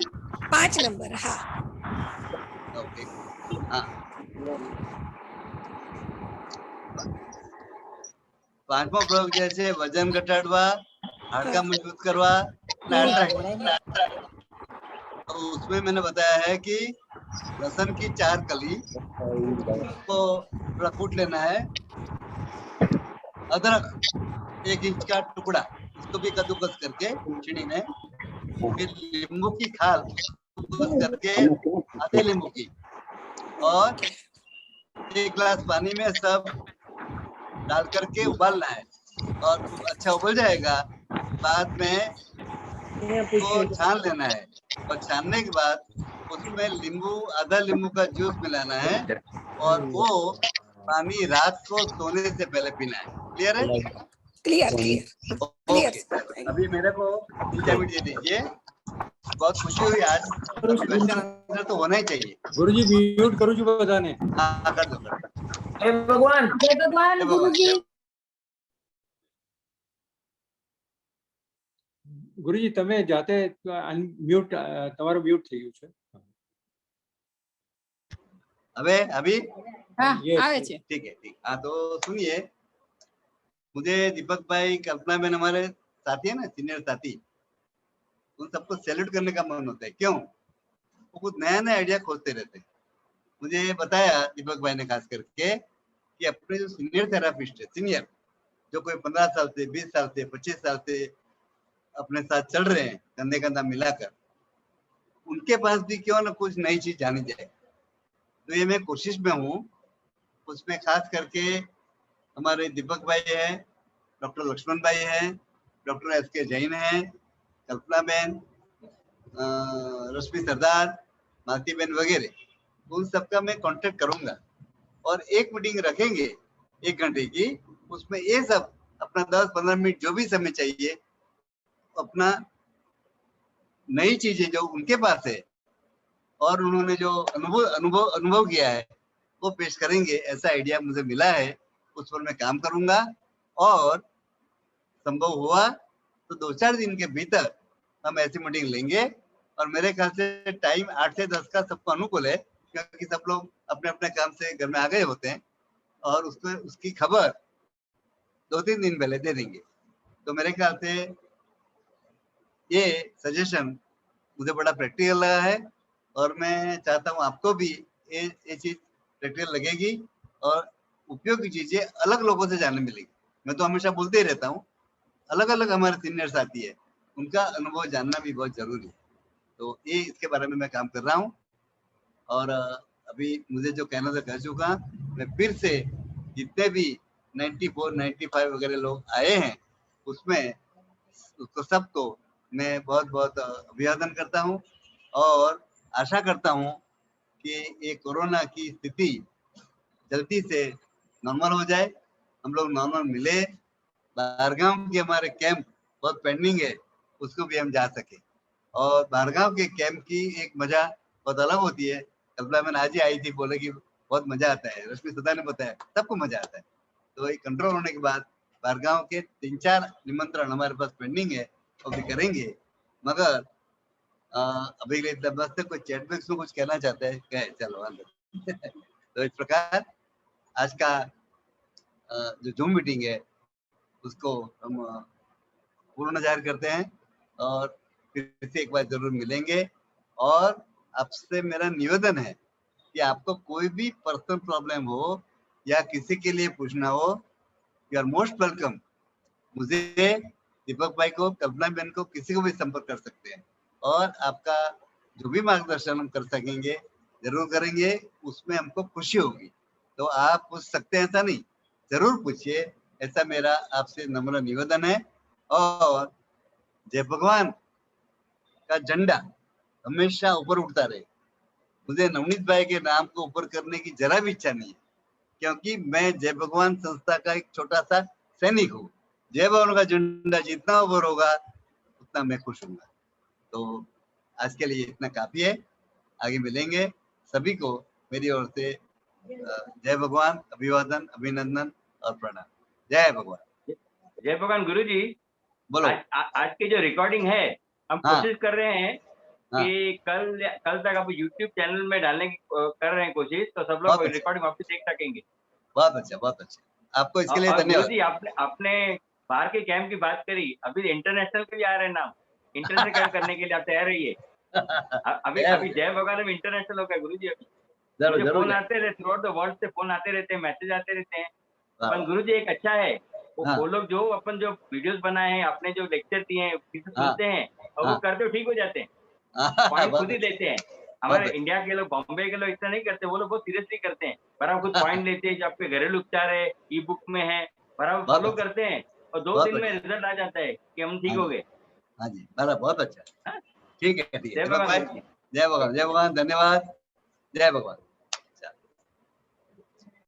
5 નંબર હા ओके हाँ 5મો પ્રયોગ જે છે વજન ઘટાડવા, हाड़का मजबूत करवा, तो उसमें मैंने बताया है कि लहसुन की 4 कली को थोड़ा कूट लेना है, अदरक 1 इंच का टुकड़ा उसको भी कद्दूकस करके छीनी में, फिर नींबू की खाल कद्दूकस करके आधे नींबू की और 1 गिलास पानी में सब डाल करके उबालना है और अच्छा उबल जाएगा बाद में तो छान लेना है और छानने के बाद उसमें आधा नींबू का जूस मिलाना है और वो पानी रात को सोने से पहले पीना है। क्लियर है? क्लियर ओके अभी मेरे को 2 मिनट दे दीजिए। बहुत खुशी हुई आज, क्वेश्चन आंसर तो होना ही चाहिए। गुरुजी म्यूट करूँ जो बताने। हाँ कर दो जय भगवान गुरुजी। ગુરુજી તમે જાતે અનમ્યુટ તમારું મ્યુટ થઈ ગયું છે अभी हाँ आवे छे। ठीक है ठीक। हाँ तो सुनिए मुझे दीपक भाई कल्पना बहन हमारे साथी है ना सीनियर साथी, उन सबको सैल्यूट करने का मन होता है। क्यों? वो कुछ नया नया आइडिया खोजते रहते हैं। मुझे बताया दीपक भाई ने खास करके कि अपने जो सीनियर थेरापिस्ट है, सीनियर जो कोई 15 साल से 20 साल से 25 साल से अपने साथ चल रहे हैं कंधे कंधा मिलाकर, उनके पास भी क्यों ना कुछ नई चीज जानी जाए। तो ये मैं कोशिश में हूँ। उसमें खास करके हमारे दीपक भाई है, डॉक्टर लक्ष्मण भाई है, डॉक्टर SK जैन है, कल्पना बहन, रश्मि सरदार, मालती बहन वगैरह, उन सबका मैं कांटेक्ट करूंगा और एक मीटिंग रखेंगे 1 घंटे की। उसमें ये सब अपना 10-15 मिनट जो भी समय चाहिए अपना नई चीजें जो उनके पास है और उन्होंने जो अनुभव किया है वो पेश करेंगे। ऐसा आइडिया मुझे मिला है, उस पर मैं काम करूंगा और संभव हुआ तो 2-4 दिन के भीतर हम ऐसी मीटिंग लेंगे और मेरे ख्याल से टाइम 8 से 10 का सबको अनुकूल है क्योंकि सब लोग अपने अपने काम से घर में आ गए होते हैं और उसको उसकी खबर 2-3 दिन पहले दे देंगे। तो मेरे ख्याल से ये सजेशन मुझे बड़ा प्रैक्टिकल लगा है और मैं चाहता हूँ आपको भी ये चीज प्रैक्टिकल लगेगी और उपयोगी चीजें अलग लोगों से जानने मिलेगी। मैं तो हमेशा बोलते ही रहता हूँ, अलग अलग हमारे सीनियर्स आती है, उनका अनुभव जानना भी बहुत जरूरी है। तो ये इसके बारे में मैं काम कर रहा हूँ और अभी मुझे जो कहना था कह चुका। मैं फिर से जितने भी 94, 95 वगैरह लोग आए हैं उसमें उसको सबको मैं बहुत बहुत अभिवादन करता हूँ और आशा करता हूँ कि ये कोरोना की स्थिति जल्दी से नॉर्मल हो जाए, हम लोग नॉर्मल मिले, बाहरगांव के हमारे कैंप बहुत पेंडिंग है उसको भी हम जा सके। और बाहरगांव के कैंप की एक मजा बहुत अलग होती है। कल्पना मैंने आज ही आई थी, बोले कि बहुत मजा आता है, रश्मि सदा ने बताया सबको मजा आता है। तो ये कंट्रोल होने के बाद बाहरगांव के 3-4 निमंत्रण हमारे पास पेंडिंग है वो भी करेंगे। मगर अभी के लिए बस कोई चैट बॉक्स में कुछ कहना चाहता है कहे, चलो अंदर। तो इस प्रकार आज का जो जूम मीटिंग है उसको हम पूर्ण जाहिर करते हैं और फिर से एक बार जरूर मिलेंगे। और आपसे मेरा निवेदन है कि आपको कोई भी पर्सनल प्रॉब्लम हो या किसी के लिए पूछना हो, यू आर मोस्ट वेलकम। मुझे, दीपक भाई को, कल्पना बहन को, किसी को भी संपर्क कर सकते हैं और आपका जो भी मार्गदर्शन हम कर सकेंगे जरूर करेंगे, उसमें हमको खुशी होगी। तो आप पूछ सकते हैं, ऐसा नहीं, जरूर पूछिए, ऐसा मेरा आपसे नम्र निवेदन है। और जय भगवान का झंडा हमेशा ऊपर उठता रहे। मुझे नवनीत भाई के नाम को ऊपर करने की जरा भी इच्छा नहीं है, क्योंकि मैं जय भगवान संस्था का एक छोटा सा सैनिक हूँ। जय भगवान का झंडा जितना ऊपर होगा उतना मैं खुश हूँगा। तो आज के लिए इतना काफी है, आगे मिलेंगे। सभी को मेरी ओर से जय भगवान, अभिवादन, अभिनंदन और प्रणाम। जय भगवान। जय भगवान। गुरुजी बोलो। आज की जो रिकॉर्डिंग है हम कोशिश कर रहे हैं कि कल तक आप YouTube चैनल में डालने की कर रहे हैं कोशिश, तो सब लोग रिकॉर्डिंग वापस देख सकेंगे। बहुत अच्छा, बहुत अच्छा। आपको इसके लिए धन्यवाद। गुरुजी आपने बाहर के कैंप की बात करी, अभी इंटरनेशनल के लिए आ रहे हैं नाम, इंटरनेशनल कैंप करने के लिए आप तैयार रहिए। अभी जय भगवान में इंटरनेशनल हो गया गुरुजी। अभी मुझे फोन आते रहते, थ्रू आउट द वर्ल्ड से फोन आते रहते हैं, मैसेज आते रहते हैं। पर गुरुजी एक अच्छा है, वो लोग जो अपन जो वीडियोस बनाए हैं, आपने जो लेक्चर दिए हैं, किसी सुनते हैं और वो करते हो ठीक हो जाते हैं, पॉइंट खुद ही देते हैं। हमारे इंडिया के लोग, बॉम्बे के लोग इतना नहीं करते, वो लोग बहुत सीरियसली करते हैं, पर आप खुद पॉइंट लेते हैं। जो आपके घरेलू उपचार है ई बुक में है, पर आप फॉलो करते हैं और 2 दिन में रिजल्ट आ जाता है कि हम ठीक हो गए। हाँ जी, बहुत अच्छा। ठीक है, ठीक है। जय भगवान। जय भगवान, जय भगवान, धन्यवाद। जय भगवान।